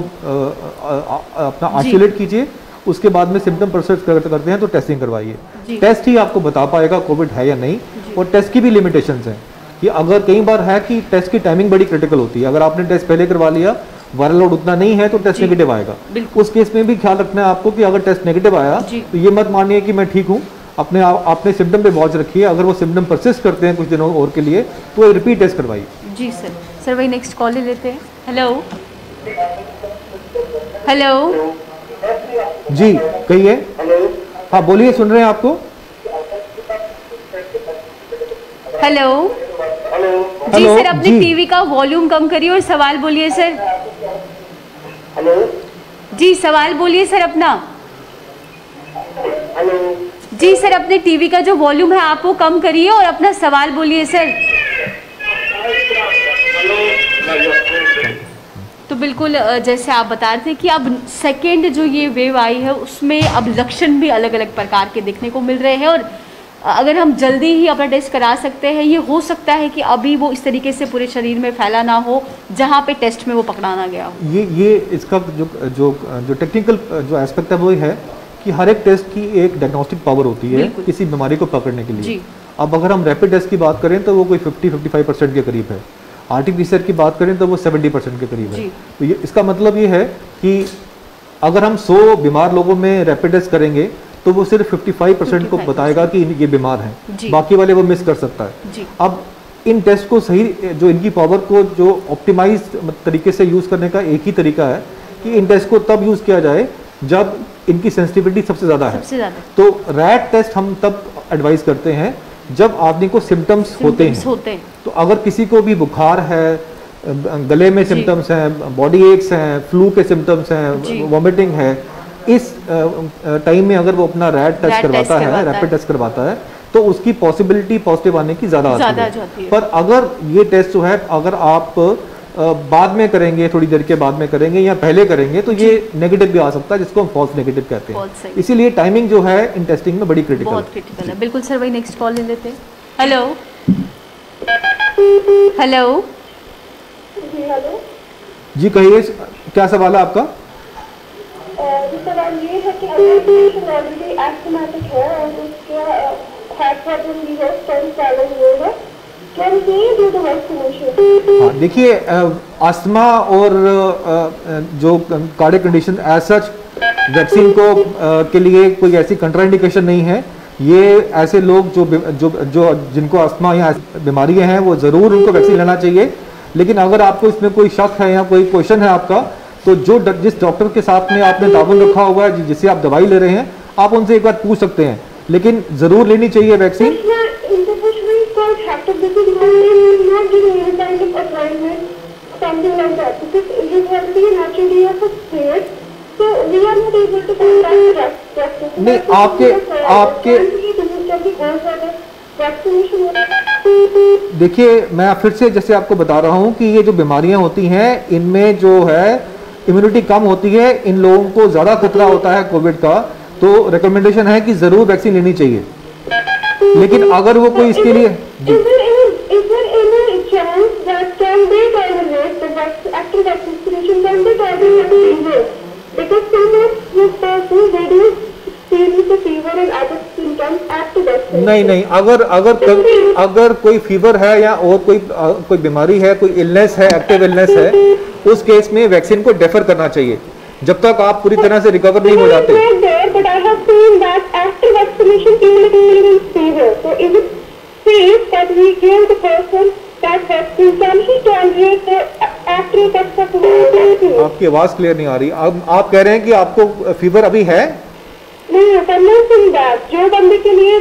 अपना आइसोलेट कीजिए, उसके बाद में सिम्टम परसिस्ट करते हैं तो टेस्टिंग करवाइए। टेस्ट ही आपको बता पाएगा कोविड है या नहीं, और टेस्ट की भी लिमिटेशंस हैं कि अगर कई बार है कि टेस्ट की टाइमिंग बड़ी क्रिटिकल होती है। अगर आपने टेस्ट पहले करवा लिया, वायरल लोड उतना नहीं है तो टेस्ट नेगेटिव आएगा। उस केस में भी ख्याल रखना है आपको कि अगर टेस्ट नेगेटिव आया तो ये मत मानिए कि मैं ठीक हूँ, अपने सिम्टम पे वॉच रखिए। अगर वो सिम्टम परसिस्ट करते हैं कुछ दिनों और के लिए तो रिपीट टेस्ट करवाइए। जी सर वही नेक्स्ट कॉल ले लेते हैं। हेलो हेलो जी कहिए। हाँ बोलिए, सुन रहे हैं आपको। हेलो जी सर, अपने टीवी का वॉल्यूम कम करिए और सवाल बोलिए सर। हेलो जी सवाल बोलिए सर अपना। हेलो जी सर, अपने टीवी का जो वॉल्यूम है आप वो कम करिए और अपना सवाल बोलिए सर। तो बिल्कुल जैसे आप बता रहे थे कि अब सेकेंड जो ये वेव आई है उसमें अब लक्षण भी अलग अलग प्रकार के देखने को मिल रहे हैं, और अगर हम जल्दी ही अपना टेस्ट करा सकते हैं, ये हो सकता है कि अभी वो इस तरीके से पूरे शरीर में फैला ना हो जहाँ पे टेस्ट में वो पकड़ा ना गया हो। ये इसका जो टेक्निकल जो एस्पेक्ट है वो है कि हर एक टेस्ट की एक डायग्नोस्टिक पावर होती है किसी बीमारी को पकड़ने के लिए। अब अगर हम रैपिड टेस्ट की बात करें तो वो कोई 50-55% के करीब है, आरटीपीसीआर की बात करें तो वो 70% के करीब है। तो ये इसका मतलब ये है कि अगर हम 100 बीमार लोगों में रैपिड टेस्ट करेंगे तो वो सिर्फ 55% को बताएगा कि ये बीमार हैं, बाकी वाले वो मिस कर सकता है। अब इन टेस्ट को सही, जो इनकी पावर को जो ऑप्टिमाइज तरीके से यूज़ करने का एक ही तरीका है कि इन टेस्ट को तब यूज़ किया जाए जब इनकी सेंसिटिविटी सबसे ज़्यादा है। तो रैट टेस्ट हम तब एडवाइस करते हैं जब आदमी को सिम्टम्स होते हैं। तो अगर किसी को भी बुखार है, गले में सिम्टम्स हैं, बॉडी एक्स हैं, फ्लू के सिम्टम्स हैं, वॉमिटिंग है, इस टाइम में अगर वो अपना रैट टेस्ट करवाता है, रैपिड टेस्ट करवाता है, तो उसकी पॉसिबिलिटी पॉजिटिव आने की ज़्यादा आती है। पर अगर ये टेस्ट जो है अगर आप बाद में करेंगे, थोड़ी देर के बाद में करेंगे या पहले करेंगे तो ये नेगेटिव भी आ सकता है, जिसको हम फॉल्स नेगेटिव कहते हैं। इसीलिए टाइमिंग जो है इन टेस्टिंग में बड़ी क्रिटिकल है। बिल्कुल सर, वही नेक्स्ट कॉल ले लेते हैं। हेलो हेलो जी कहिए, क्या सवाल है आपका? सवाल ये है कि अगर पेशेंट ऑलरेडी एस्थमेटिक है और उसका हार्ट प्रॉब्लम भी है, स्टेंट ट्रैवल हुए है, can he do the vaccination? हाँ देखिए, अस्थमा और जो cardiac condition as such vaccine को के लिए कोई ऐसी कंट्राइंडिकेशन नहीं है। ये ऐसे लोग जो जिनको अस्थमा या बीमारियां हैं वो ज़रूर उनको वैक्सीन लेना चाहिए। लेकिन अगर आपको इसमें कोई शक है या कोई क्वेश्चन है आपका, तो जिस डॉक्टर के साथ में आपने ताबन रखा हुआ है, जिससे आप दवाई ले रहे हैं, आप उनसे एक बार पूछ सकते हैं। लेकिन ज़रूर लेनी चाहिए वैक्सीन। नहीं, आपके देखिए, मैं फिर से जैसे आपको बता रहा हूं कि ये जो बीमारियां होती हैं इनमें जो है इम्यूनिटी कम होती है, इन लोगों को ज़्यादा खतरा होता है कोविड का, तो रिकमेंडेशन है कि ज़रूर वैक्सीन लेनी चाहिए। लेकिन अगर वो कोई इसके लिए नहीं, अगर कोई फीवर है या और कोई बीमारी है, कोई इलनेस है, एक्टिव इलनेस है, उस केस में वैक्सीन को डेफर करना चाहिए जब तक आप पूरी तरह से रिकवर नहीं हो जाते। आपकी आवाज क्लियर नहीं आ रही। आप कह रहे हैं कि आपको फीवर अभी है? जो बंदे के लिए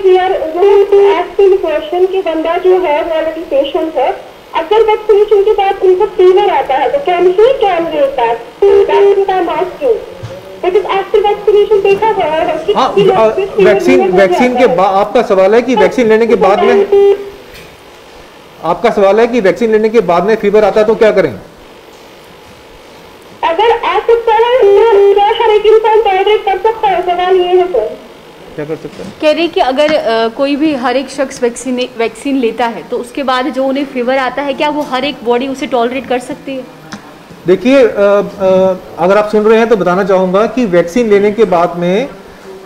क्वेश्चन की बंदा जो है वो ऑलरेडी पेशेंट है, अगर वैक्सीनेशन के बाद उनको फीवर आता है तो कैन ही कैंडिडेट वैक्सीनेशन देखा गया है। हाँ, वैक्सीन के बाद आपका सवाल है कि वैक्सीन लेने के बाद में वैक्सीन लेने के बाद में फीवर आता है तो क्या करें? अगर आ सकता है हर एक इंसान टॉलरेट कर सकता है जी सर। क्या कर सकते हैं? कह रहे कि अगर कोई भी हर एक शख्स वैक्सीन लेता है तो उसके बाद जो उन्हें फीवर आता है, क्या वो हर एक बॉडी उसे टॉलरेट कर सकती है? देखिए, अगर आप सुन रहे हैं तो बताना चाहूँगा कि वैक्सीन लेने के बाद में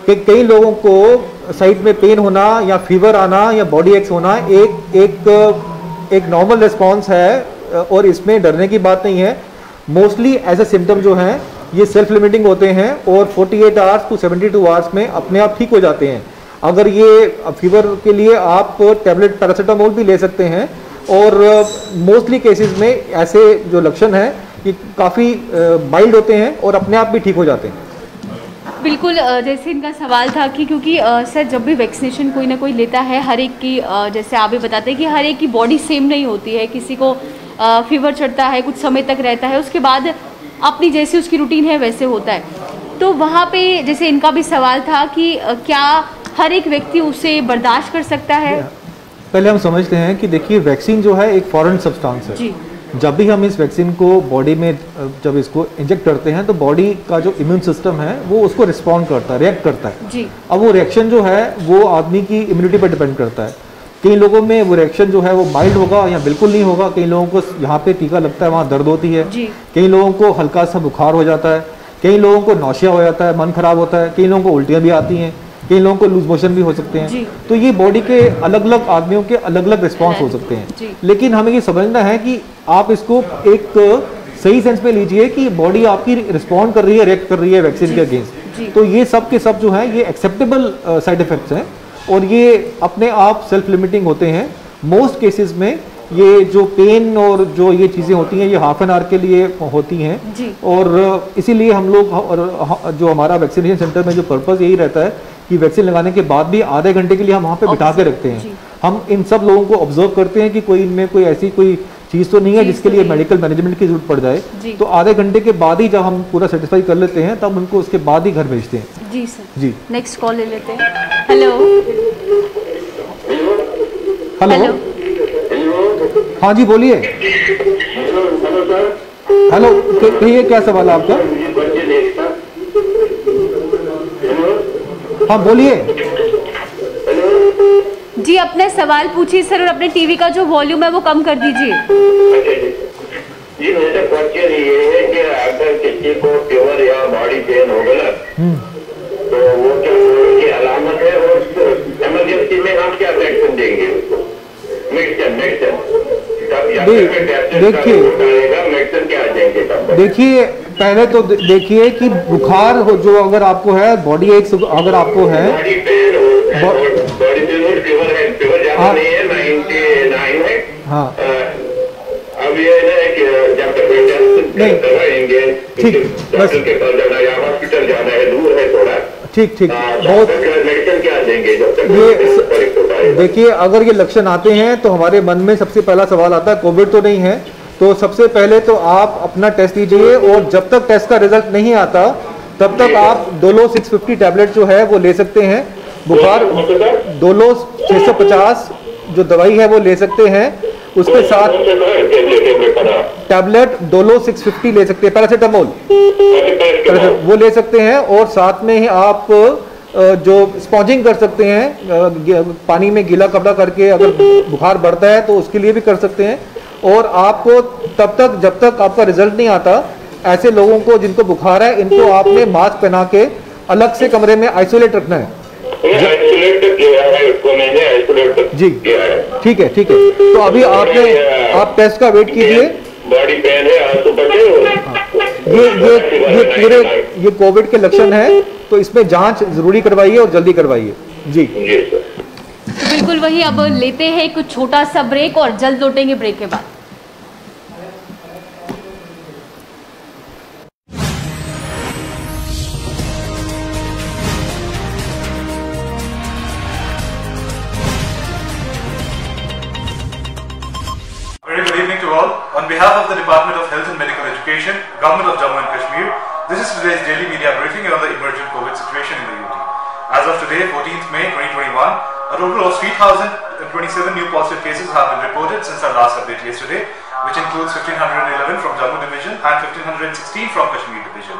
कि कई लोगों को साइड में पेन होना या फीवर आना या बॉडी एक्स होना एक नॉर्मल रिस्पॉन्स है और इसमें डरने की बात नहीं है। मोस्टली ऐसे सिम्टम जो हैं ये सेल्फ लिमिटिंग होते हैं और 48 आवर्स टू 72 आवर्स में अपने आप ठीक हो जाते हैं। अगर ये फीवर के लिए आप टैबलेट पैरासीटामोल भी ले सकते हैं और मोस्टली केसेस में ऐसे जो लक्षण हैं ये काफ़ी माइल्ड होते हैं और अपने आप भी ठीक हो जाते हैं। बिल्कुल, जैसे इनका सवाल था कि क्योंकि सर जब भी वैक्सीनेशन कोई ना कोई लेता है, हर एक की जैसे आप भी बताते हैं कि हर एक की बॉडी सेम नहीं होती है। किसी को फीवर चढ़ता है, कुछ समय तक रहता है, उसके बाद अपनी जैसी उसकी रूटीन है वैसे होता है। तो वहाँ पे जैसे इनका भी सवाल था कि क्या हर एक व्यक्ति उसे बर्दाश्त कर सकता है? पहले हम समझते हैं कि देखिए, वैक्सीन जो है एक फॉरेन सब्सटेंस है जी। जब भी हम इस वैक्सीन को बॉडी में जब इसको इंजेक्ट करते हैं तो बॉडी का जो इम्यून सिस्टम है वो उसको रिस्पॉन्ड करता है, रिएक्ट करता है जी। अब वो रिएक्शन जो है वो आदमी की इम्यूनिटी पर डिपेंड करता है। कई लोगों में वो रिएक्शन जो है वो माइल्ड होगा या बिल्कुल नहीं होगा। कई लोगों को यहाँ पे टीका लगता है वहाँ दर्द होती है, कई लोगों को हल्का सा बुखार हो जाता है, कई लोगों को नौशिया हो जाता है, मन खराब होता है, कई लोगों को उल्टियाँ भी आती हैं, कई लोगों को लूज मोशन भी हो सकते हैं। तो ये बॉडी के अलग अलग आदमियों के अलग अलग रिस्पॉन्स हो सकते हैं। लेकिन हमें ये समझना है कि आप इसको एक सही सेंस में लीजिए कि बॉडी आपकी रिस्पॉन्ड कर रही है, रिएक्ट कर रही है वैक्सीन के अगेंस्ट। तो ये सब के सब जो है ये एक्सेप्टेबल साइड इफेक्ट्स हैं और ये अपने आप सेल्फ लिमिटिंग होते हैं। मोस्ट केसेस में ये जो पेन और जो ये चीज़ें होती हैं ये हाफ एन आवर के लिए होती हैं और इसीलिए हम लोग और जो हमारा वैक्सीनेशन सेंटर में जो पर्पस यही रहता है कि वैक्सीन लगाने के बाद भी आधे घंटे के लिए हम वहाँ पे बिठा के रखते हैं। हम इन सब लोगों को ऑब्जर्व करते हैं कि कोई इनमें कोई ऐसी कोई चीज़ तो नहीं है जिसके लिए मेडिकल मैनेजमेंट की जरूरत पड़ जाए। तो आधे घंटे के बाद ही जब हम पूरा सेटिस्फाई कर लेते हैं तब उनको उसके बाद ही घर भेजते हैं। जी सर। जी, नेक्स्ट कॉल ले लेते हैं। हेलो हेलो, हाँ जी बोलिए। हेलो, कहिए क्या सवाल है आपका? हाँ बोलिए जी, अपने सवाल पूछिए सर और अपने टीवी का जो वॉल्यूम है वो कम कर दीजिए। जी मेरा क्वेश्चन ये है कि अगर किसी को फीवर या बॉडी पेन होगा ना तो वो क्या कोविड की अलामत है और इमरजेंसी में हम क्या वैक्सीन देंगे उसको? देखिए पहले तो देखिए कि बुखार हो जो अगर आपको है, बॉडी एक अगर आपको है, हाँ अब ये है कि जब तक करवाएंगे ठीक डॉक्टर के पास जाना या हॉस्पिटल जाना है, दूर है थोड़ा, ठीक ठीक बहुत मेडिसिन क्या देंगे जब तक ये देखिए अगर ये लक्षण आते हैं तो हमारे मन में सबसे पहला सवाल आता है कोविड तो नहीं है। तो सबसे पहले तो आप अपना टेस्ट लीजिए और जब तक टेस्ट का रिजल्ट नहीं आता तब तक आप डोलो 650 टैबलेट जो है वो ले सकते हैं। बुखार डोलो 650 जो दवाई है वो ले सकते हैं। उसके साथ टैबलेट डोलो 650 ले सकते हैं, पैरासीटामोल वो ले सकते हैं। और साथ में ही आप जो स्पॉन्जिंग कर सकते हैं, पानी में गीला कपड़ा करके अगर बुखार बढ़ता है तो उसके लिए भी कर सकते हैं। और आपको तब तक जब तक आपका रिजल्ट नहीं आता, ऐसे लोगों को जिनको बुखार है इनको आपने मास्क पहना के अलग से कमरे में आइसोलेट रखना है। जी ठीक है ठीक है। तो अभी आप टेस्ट का वेट कीजिए। बॉडी पेन है आज तो बचे ये पूरे ये कोविड के लक्षण है तो इसमें जांच जरूरी करवाइए और जल्दी करवाइए। जी तो बिल्कुल वही। अब लेते हैं एक छोटा सा ब्रेक और जल्द लौटेंगे ब्रेक के बाद। Very good evening to all. On behalf of the Department of Health and Medical Education, Government of Jammu and Kashmir, this is today's daily media briefing on the emergent COVID situation in the UT. As of today, 14th May 2021, a total of 3,027 new positive cases have been reported since our last update yesterday, which includes 1,511 from Jammu Division and 1,516 from Kashmir Division.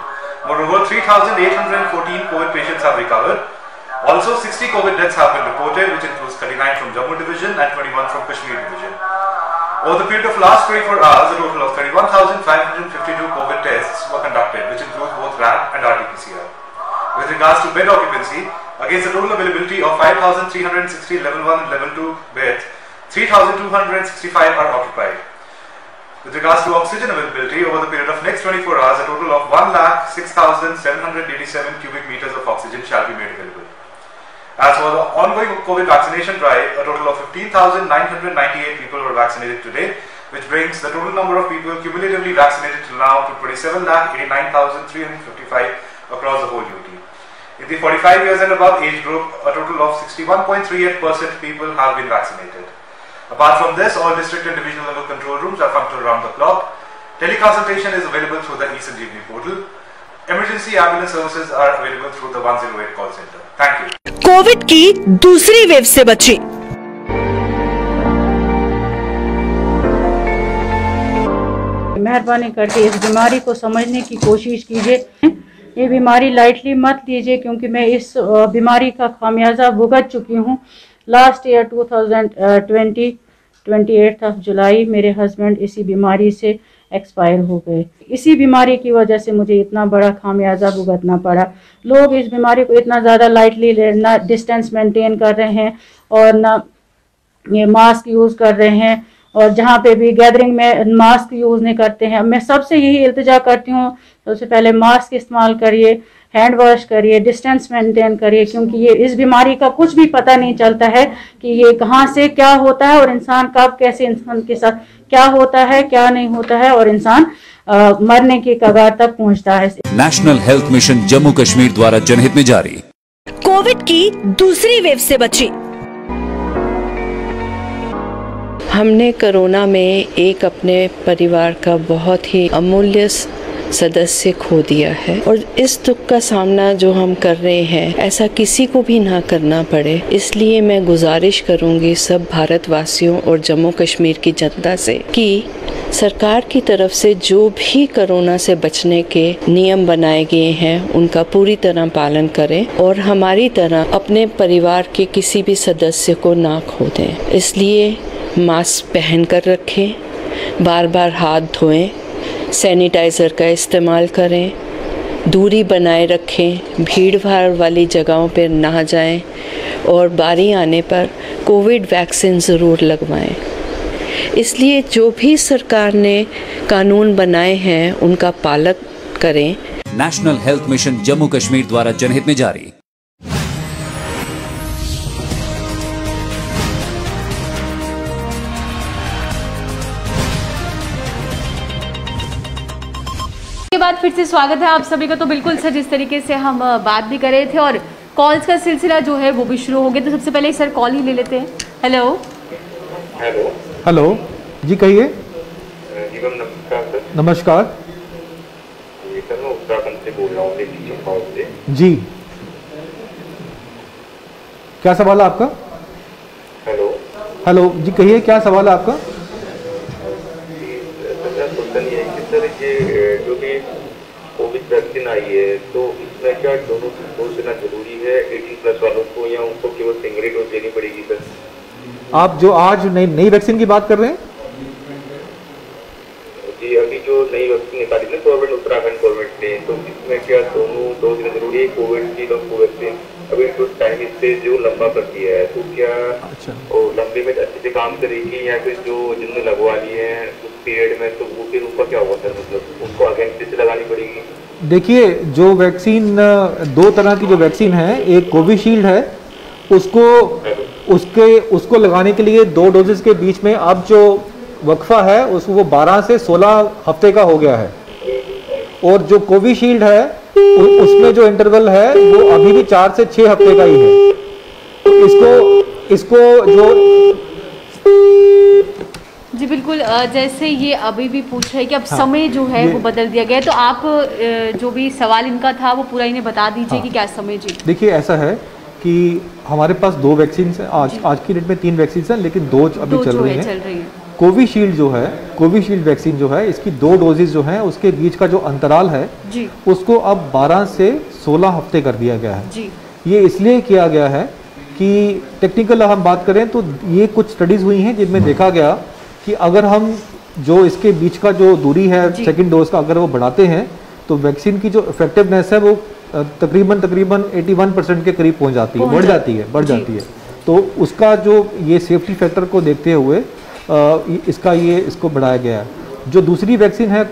Moreover, 3,814 COVID patients have recovered. Also, 60 COVID deaths have been reported, which includes 39 from Jammu Division and 21 from Kashmir Division. Over the period of last 24 hours, a total of 31,552 COVID tests were conducted, which includes both RAT and RT-PCR. With regards to bed occupancy, against a total availability of 5,360 level 1 and level 2 beds, 3,265 are occupied. With regards to oxygen availability, over the period of next 24 hours, a total of 1,06,787 cubic meters of oxygen shall be made available. As for the ongoing COVID vaccination drive, a total of 15,998 people were vaccinated today, which brings the total number of people cumulatively vaccinated till now to 27,89,355 across the whole UT. In the 45 years and above age group, a total of 61.38% people have been vaccinated. Apart from this, all district and divisional level control rooms are functional around the clock. Teleconsultation is available through the eSanjeevani portal. Emergency ambulance services are available through the 108 call center. Thank you. Covid की दूसरी wave से बची। मेहरबानी करके इस बीमारी को समझने की कोशिश कीजिए। ये बीमारी लाइटली मत लीजिए, क्योंकि मैं इस बीमारी का खामियाजा भुगत चुकी हूँ। लास्ट ईयर 2020 28 जुलाई मेरे हस्बैंड इसी बीमारी से एक्सपायर हो गए। इसी बीमारी की वजह से मुझे इतना बड़ा खामियाजा भुगतना पड़ा। लोग इस बीमारी को इतना ज़्यादा लाइटली ना डिस्टेंस मेंटेन कर रहे हैं और ना ये मास्क यूज़ कर रहे हैं, और जहाँ पे भी गैदरिंग में मास्क यूज़ नहीं करते हैं। मैं सबसे यही इल्तिजा करती हूँ, सबसे पहले मास्क इस्तेमाल करिए, हैंड वॉश करिए, डिस्टेंस मेंटेन करिए, क्योंकि ये इस बीमारी का कुछ भी पता नहीं चलता है कि ये कहाँ से क्या होता है और इंसान कब कैसे इंसान के साथ क्या होता है क्या नहीं होता है, और इंसान मरने की कगार तक पहुँचता है। National health mission Jammu Kashmir द्वारा जनहित में जारी। कोविड की दूसरी वेव से बची। हमने कोरोना में एक अपने परिवार का बहुत ही अमूल्य सदस्य खो दिया है, और इस दुख का सामना जो हम कर रहे हैं ऐसा किसी को भी ना करना पड़े। इसलिए मैं गुजारिश करूंगी सब भारतवासियों और जम्मू कश्मीर की जनता से कि सरकार की तरफ से जो भी कोरोना से बचने के नियम बनाए गए हैं उनका पूरी तरह पालन करें, और हमारी तरह अपने परिवार के किसी भी सदस्य को ना खो दें। इसलिए मास्क पहन कर रखें, बार बार हाथ धोएं, सैनिटाइज़र का इस्तेमाल करें, दूरी बनाए रखें, भीड़ भाड़ वाली जगहों पर ना जाएं, और बारी आने पर कोविड वैक्सीन ज़रूर लगवाएं। इसलिए जो भी सरकार ने कानून बनाए हैं उनका पालन करें। National health mission Jammu Kashmir द्वारा जनहित में जारी। के बाद फिर से स्वागत है आप सभी का। तो बिल्कुल सर, जिस तरीके से हम बात भी कर रहे थे और कॉल्स का सिलसिला जो है वो भी शुरू हो गया, तो सबसे पहले सर कॉल ही ले लेते हैं। हेलो हेलो हेलो जी, कहिए। जी मैम नमस्कार सर। नमस्कार जी सर, मैं उत्तराखंड से बोल रहा हूँ से। जी, क्या सवाल है आपका? हेलो हेलो जी, कहिए क्या सवाल है आपका? क्वेश्चन ये है कि सर ये जो भी कोविड वैक्सीन आई है तो इसमें क्या दोनों डोज देना जरूरी है 18+ वालों को, या उनको केवल सिंगल डोज देनी पड़ेगी सर? आप जो आज नई वैक्सीन की बात कर रहे हैं? जी, अभी जो नई वैक्सीन निकाली ना गवर्नमेंट, उत्तराखंड गवर्नमेंट ने, तो इसमें क्या दोनों डोज देना जरूरी है, कोविड की और कोवैक्सीन? अभी तो टाइम इससे जो लंबा कर दिया है तो क्या लंबे में अच्छे से काम करेगी, या फिर जो जिनने लगवा ली है उस पीरियड में तो वो फिर उनका क्या हुआ सर, मतलब उनको अगेन फिर से लगानी पड़ेगी? देखिए, जो वैक्सीन दो तरह की जो वैक्सीन है, एक कोविशील्ड है, उसको लगाने के लिए 2 डोजेस के बीच में अब जो वक्फा है वो 12 से 16 हफ्ते का हो गया है, और जो कोविशील्ड है उसमें जो इंटरवल है वो अभी भी 4 से 6 हफ्ते का ही है। तो इसको जो जी बिल्कुल, जैसे ये अभी भी पूछ रहे हैं कि अब समय जो है वो बदल दिया गया है, तो आप जो भी सवाल इनका था वो पूरा इन्हें बता दीजिए कि क्या समय। जी देखिए, ऐसा है कि हमारे पास 2 वैक्सीन हैं आज की डेट में, 3 वैक्सीन हैं, लेकिन 2 अभी चल रही हैं। कोविशील्ड जो है, कोविशील्ड वैक्सीन जो है, इसकी 2 डोजेज जो हैं उसके बीच का जो अंतराल है जी, उसको अब 12 से 16 हफ्ते कर दिया गया है जी। ये इसलिए किया गया है कि टेक्निकल हम बात करें तो ये कुछ स्टडीज़ हुई हैं जिनमें देखा गया कि अगर हम जो इसके बीच का जो दूरी है सेकेंड डोज का अगर वो बढ़ाते हैं तो वैक्सीन की जो इफेक्टिवनेस है वो तकरीबन 81% के करीब पहुंच जाती है, बढ़ जाती है। तो उसका जो ये सेफ्टी फैक्टर को देखते हुए इसको बढ़ाया गया है। जो दूसरी वैक्सीन है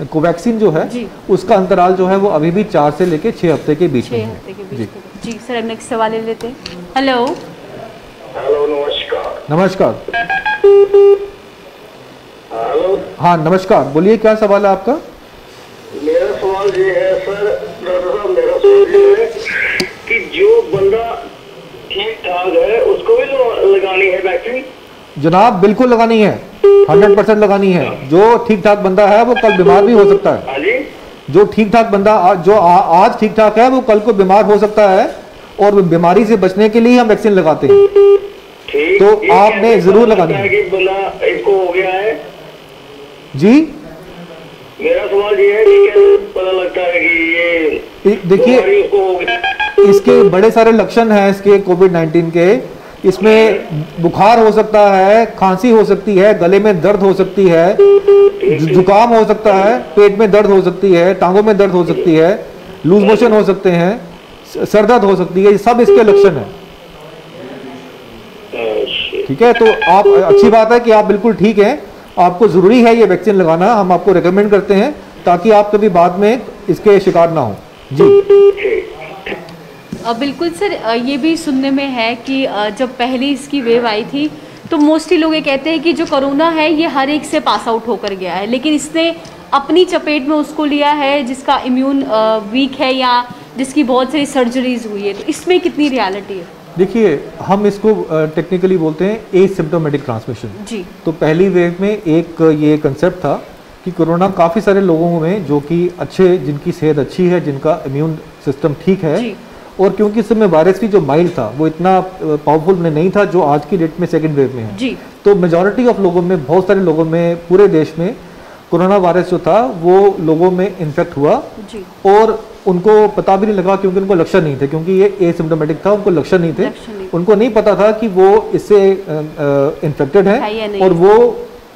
कोवैक्सीन जो है उसका अंतराल जो है वो अभी भी 4 से लेके 6 हफ्ते के बीच में है। जी सर, अब नेक्स्ट सवाल ले लेते हैं। हेलो, नमस्कार। नमस्कार। हेलो, हाँ नमस्कार, बोलिए क्या सवाल है आपका? मेरा सवाल ये है सर, डॉक्टर साहब मेरा सवाल ये है कि जो बंदा ठीक ठाक है उसको भी लगानी है वैक्सीन? जनाब बिल्कुल लगानी है, 100% लगानी है। जो ठीक ठाक बंदा है वो कल बीमार भी हो सकता है। जो ठीक ठाक बंदा जो आज ठीक ठाक है वो कल को बीमार हो सकता है और बीमारी से बचने के लिए हम वैक्सीन लगाते हैं। तो आपने जरूर लगानी है। इसको हो गया है जी। मेरा सवाल ये है कि कैसे पता लगता है कि ये देखिए इसके बड़े सारे लक्षण हैं इसके कोविड-19 के। इसमें बुखार हो सकता है, खांसी हो सकती है, गले में दर्द हो सकती है, जुकाम हो सकता है, पेट में दर्द हो सकती है, टांगों में दर्द हो सकती है, लूज मोशन हो सकते हैं, सर दर्द हो सकती है। ये सब इसके लक्षण हैं। ठीक है, तो आप अच्छी बात है कि आप बिल्कुल ठीक हैं। आपको ज़रूरी है ये वैक्सीन लगाना, हम आपको रेकमेंड करते हैं ताकि आप कभी बाद में इसके शिकार ना हो। जी बिल्कुल सर, ये भी सुनने में है कि जब पहली इसकी वेव आई थी तो मोस्टली लोग ये कहते हैं कि जो कोरोना है ये हर एक से पास आउट होकर गया है, लेकिन इसने अपनी चपेट में उसको लिया है जिसका इम्यून वीक है या जिसकी बहुत सारी सर्जरीज हुई है। तो इसमें कितनी रियलिटी है? देखिए, हम इसको टेक्निकली बोलते हैं एसिम्प्टोमेटिक ट्रांसमिशन। जी। तो पहली वेव में एक ये कंसेप्ट था कि कोरोना काफ़ी सारे लोगों में जो कि अच्छे, जिनकी सेहत अच्छी है, जिनका इम्यून सिस्टम ठीक है, और क्योंकि इस समय वायरस भी जो माइल्ड था वो इतना पावरफुल में नहीं था जो आज की डेट में सेकेंड वेव में है। जी। तो मेजॉरिटी ऑफ लोगों में, बहुत सारे लोगों में, पूरे देश में कोरोना वायरस जो था वो लोगों में इन्फेक्ट हुआ जी। और उनको पता भी नहीं लगा क्योंकि उनको लक्षण नहीं थे, क्योंकि ये एसिम्प्टोमेटिक था, उनको लक्षण नहीं थे। उनको नहीं पता था कि वो इससे इन्फेक्टेड है और वो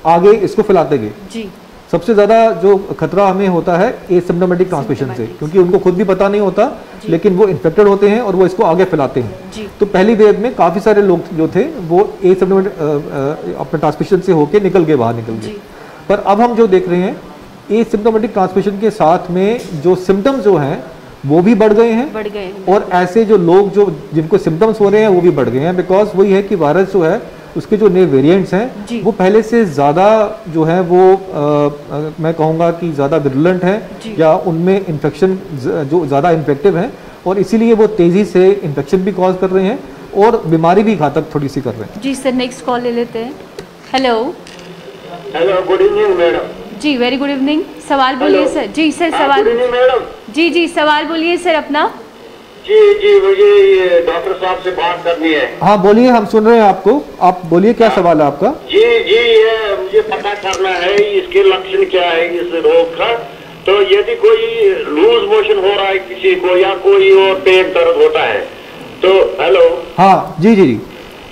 आगे इसको फैलाते गए। जी। सबसे ज़्यादा जो खतरा हमें होता है एसिम्प्टोमेटिक ट्रांसमिशन से, क्योंकि उनको खुद भी पता नहीं होता लेकिन वो इन्फेक्टेड होते हैं और वो इसको आगे फैलाते हैं। तो पहली वेव में काफ़ी सारे लोग जो थे वो एसिम्प्टोमेटिक अपने ट्रांसमिशन से होके निकल गए। पर अब हम जो देख रहे हैं एसिम्प्टोमेटिक ट्रांसमिशन के साथ में जो सिम्टम्स जो हैं वो भी बढ़ गए हैं और ऐसे जो लोग जो जिनको सिम्टम्स हो रहे हैं वो भी बढ़ गए हैं। बिकॉज वही है कि वायरस जो है उसके जो नए वेरिएंट्स हैं वो पहले से ज़्यादा जो है वो मैं कहूँगा कि ज़्यादा विरुलेंट हैं या उनमें इन्फेक्शन जो ज़्यादा इन्फेक्टिव हैं और इसीलिए वो तेज़ी से इन्फेक्शन भी कॉज कर रहे हैं और बीमारी भी घातक थोड़ी सी कर रहे हैं। जी सर, नेक्स्ट कॉल ले लेते हैं। Hello. Hello, good evening madam. जी, वेरी गुड इवनिंग। सवाल बोलिए सर। जी सर, सवाल। Good evening madam. जी, सवाल बोलिए सर अपना। जी, मुझे डॉक्टर साहब से बात करनी है। हाँ बोलिए, हम सुन रहे हैं आपको, आप बोलिए क्या सवाल है आपका। जी, मुझे पता करना है इसके लक्षण क्या है इस रोग का। तो यदि कोई लूज मोशन हो रहा है किसी को या कोई और पेट दर्द होता है तो हेलो। हाँ जी,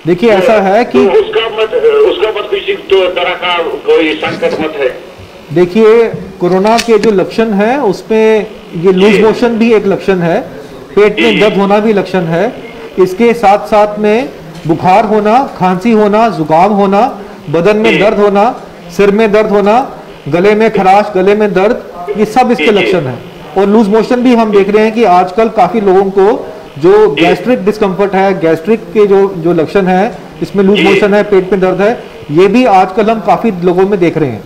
देखिए ऐसा है कि उसका मत किसी तरह का कोई संकट मत है। देखिए, कोरोना के जो लक्षण है उसमें ये लूज मोशन भी एक लक्षण है, पेट में दर्द होना भी लक्षण है, इसके साथ साथ में बुखार होना, खांसी होना, जुकाम होना, बदन में दर्द होना, सिर में दर्द होना, गले में खराश, गले में दर्द, ये सब इसके लक्षण हैं। और लूज मोशन भी हम देख रहे हैं कि आजकल काफ़ी लोगों को जो गैस्ट्रिक डिस्कम्फर्ट है, गैस्ट्रिक के जो लक्षण है, इसमें लूज मोशन है, पेट में दर्द है, ये भी आजकल हम काफ़ी लोगों में देख रहे हैं।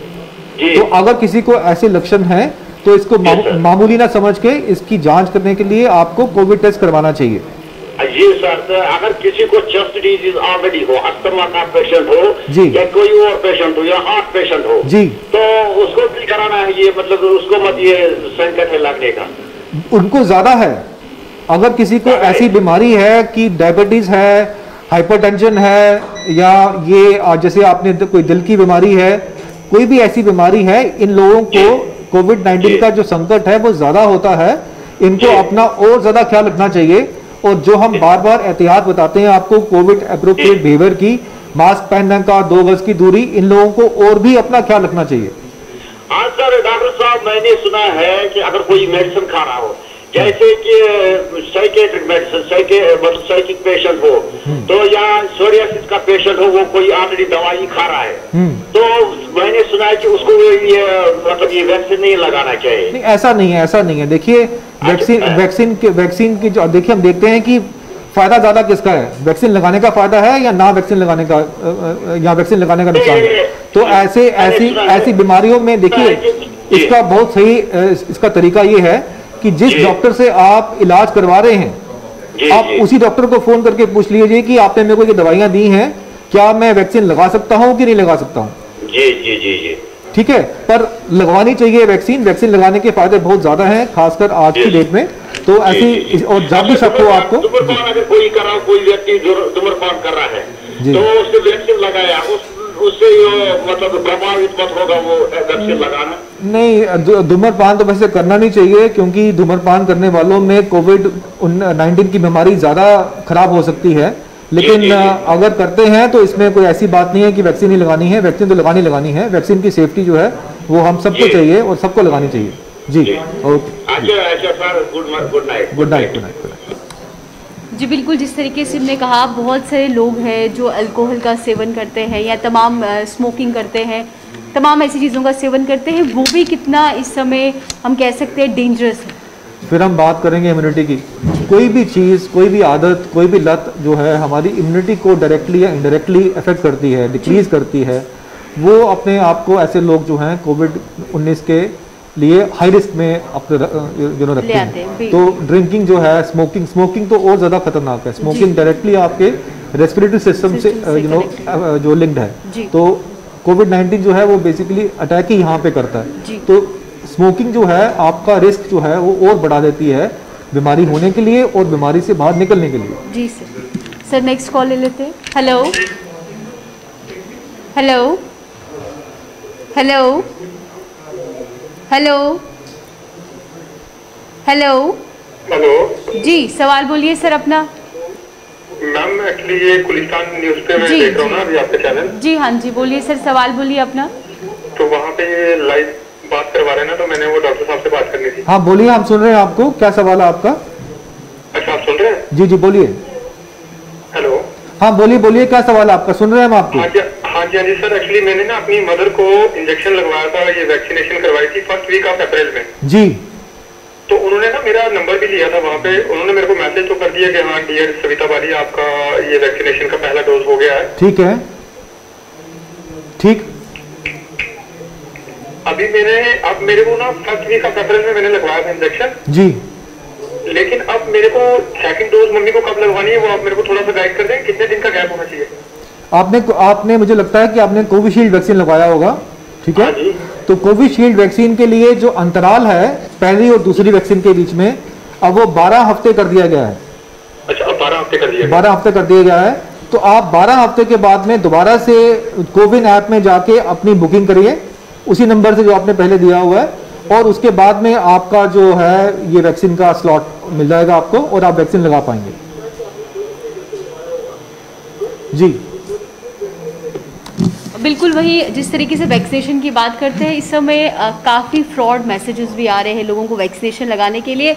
तो अगर किसी को ऐसे लक्षण हैं तो इसको मामूली ना समझ के इसकी जांच करने के लिए आपको कोविड टेस्ट करवाना चाहिए। जी सर, अगर किसी को चेस्ट डिजीज ऑलरेडी हो, अस्थमा का पेशेंट हो जी, या कोई और पेशेंट हो या हार्ट पेशेंट हो जी, तो उसको भी कराना है ये, मतलब उसको मत ये संकट है लगने का। उनको ज्यादा है। अगर किसी को ऐसी बीमारी है कि डायबिटीज है, हाइपरटेंशन है या ये जैसे आपने कोई दिल की बीमारी है, कोई भी ऐसी बीमारी है, इन लोगों को कोविड-19 का जो संकट है वो ज़्यादा होता है, इनको अपना और ज़्यादा ख्याल रखना चाहिए। और जो हम बार बार एहतियात बताते हैं आपको कोविड एप्रोप्रिएट बिहेवियर की, मास्क पहनने का, 2 गज की दूरी, इन लोगों को और भी अपना ख्याल रखना चाहिए। हाँ सर, डॉक्टर साहब मैंने सुना है कि अगर कोई मेडिसिन खा रहा हो, जैसे कि साइकेट्रिक मेडिसिन, मतलब साइकिक पेशेंट हो तो या सोरियासिस का पेशेंट हो, वो कोई ऑलरेडी दवाई खा रहा है, तो मैंने सुना है कि उसको ये मतलब ये वैक्सीन नहीं लगाना चाहिए। नहीं, ऐसा नहीं है, ऐसा नहीं है। देखिए वैक्सीन की जो देखिए हम देखते हैं कि फायदा ज्यादा किसका है, वैक्सीन लगाने का फायदा है या ना वैक्सीन लगाने का, या वैक्सीन लगाने का नुकसान है। तो ऐसी बीमारियों में देखिए इसका बहुत सही इसका तरीका ये है कि जिस डॉक्टर से आप इलाज करवा रहे हैं, आप उसी डॉक्टर को फोन करके पूछ लीजिए कि आपने मेरे को ये दवाइयां दी हैं, क्या मैं वैक्सीन लगा सकता हूं कि नहीं लगा सकता हूं। जी जी जी जी, ठीक है, पर लगवानी चाहिए वैक्सीन। वैक्सीन लगाने के फायदे बहुत ज्यादा हैं, खासकर आज की डेट में। तो ऐसी और जब भी शक हो आपको, अगर कोई व्यक्ति धूम्रपान कर रहा है तो उसने वैक्सीन लगाया, उससे मतलब प्रभावित मत होगा वो वैक्सीन लगाना? नहीं, धूम्रपान तो वैसे करना नहीं चाहिए, क्योंकि धूम्रपान करने वालों में कोविड-19 की बीमारी ज्यादा खराब हो सकती है। लेकिन अगर करते हैं तो इसमें कोई ऐसी बात नहीं है कि वैक्सीन ही लगानी है। वैक्सीन तो लगानी है। वैक्सीन की सेफ्टी जो है वो हम सबको चाहिए और सबको लगानी चाहिए। जी ओके, अच्छा सर, गुड नाइट। जी बिल्कुल, जिस तरीके से हमने कहा, बहुत सारे लोग हैं जो अल्कोहल का सेवन करते हैं या तमाम स्मोकिंग करते हैं, तमाम ऐसी चीज़ों का सेवन करते हैं, वो भी कितना इस समय हम कह सकते हैं डेंजरस है। फिर हम बात करेंगे इम्यूनिटी की। कोई भी चीज़, कोई भी आदत, कोई भी लत जो है हमारी इम्यूनिटी को डायरेक्टली या इनडायरेक्टली इफेक्ट करती है, डिक्रीज करती है। वो अपने आप को ऐसे लोग जो हैं कोविड-19 के लिए हाई रिस्क में अपने रखते हैं। तो ड्रिंकिंग जो है, स्मोकिंग तो और ज़्यादा खतरनाक है। स्मोकिंग डायरेक्टली आपके रेस्पिरेटरी सिस्टम से जो लिंक्ड है। तो कोविड-19 जो है वो बेसिकली अटैक ही यहाँ पे करता है। तो स्मोकिंग जो है आपका रिस्क जो है वो और बढ़ा देती है बीमारी होने के लिए और बीमारी से बाहर निकलने के लिए। जी सर, नेक्स्ट कॉल ले लेते हैं। Hello hello hello hello hello hello जी, सवाल बोलिए सर अपना। मैम एक्चुअली ये गुलिस्तान न्यूज़ पे मैं देख रहा हूँ ना अभी आपका चैनल। जी हाँ जी, बोलिए सर, सवाल बोलिए अपना। तो वहाँ पे ये लाइव बात करवा रहे हैं ना, तो मैंने वो डॉक्टर साहब से बात करनी थी। हाँ बोलिए, हम सुन रहे हैं आपको। क्या सवाल है आपका? अच्छा, आप सुन रहे हैं? जी बोलिए। हेलो, हाँ बोलिए, क्या सवाल है आपका? सुन रहे हैं हम आपको। हाँ जी सर, एक्चुअली मैंने ना अपनी मदर को इंजेक्शन लगवाया था, ये वैक्सीनेशन करवाई थी फर्स्ट वीक ऑफ अप्रैल में। जी, तो उन्होंने ना मेरा नंबर भी लिया था वहाँ पे। उन्होंने मेरे को मैसेज तो कर दिया कि हाँ डियर सविता बाली, आपका ये वैक्सीनेशन का पहला डोज हो गया है। ठीक है, ठीक। अभी मेरे को ना फर्स्ट वीक ऑफ अप्रैल में मैंने लगवाया था इंजेक्शन जी, लेकिन अब मेरे को सेकंड डोज मम्मी को कब लगवानी है वो आप मेरे को थोड़ा सा गाइड कर दें, कितने दिन का गैप होना चाहिए? आपने मुझे लगता है कि आपने कोविशील्ड वैक्सीन लगवाया होगा, ठीक है? तो कोविशील्ड वैक्सीन के लिए जो अंतराल है पहली और दूसरी वैक्सीन के बीच में, अब वो 12 हफ्ते कर दिया गया है। अच्छा, अब 12 हफ्ते कर दिया गया। 12 हफ्ते कर दिया गया है। तो आप 12 हफ्ते के बाद में दोबारा से कोविन ऐप में जाके अपनी बुकिंग करिए उसी नंबर से जो आपने पहले दिया हुआ है, और उसके बाद में आपका जो है ये वैक्सीन का स्लॉट मिल जाएगा आपको और आप वैक्सीन लगा पाएंगे। जी बिल्कुल, वही जिस तरीके से वैक्सीनेशन की बात करते हैं, इस समय काफ़ी फ्रॉड मैसेजेस भी आ रहे हैं लोगों को वैक्सीनेशन लगाने के लिए।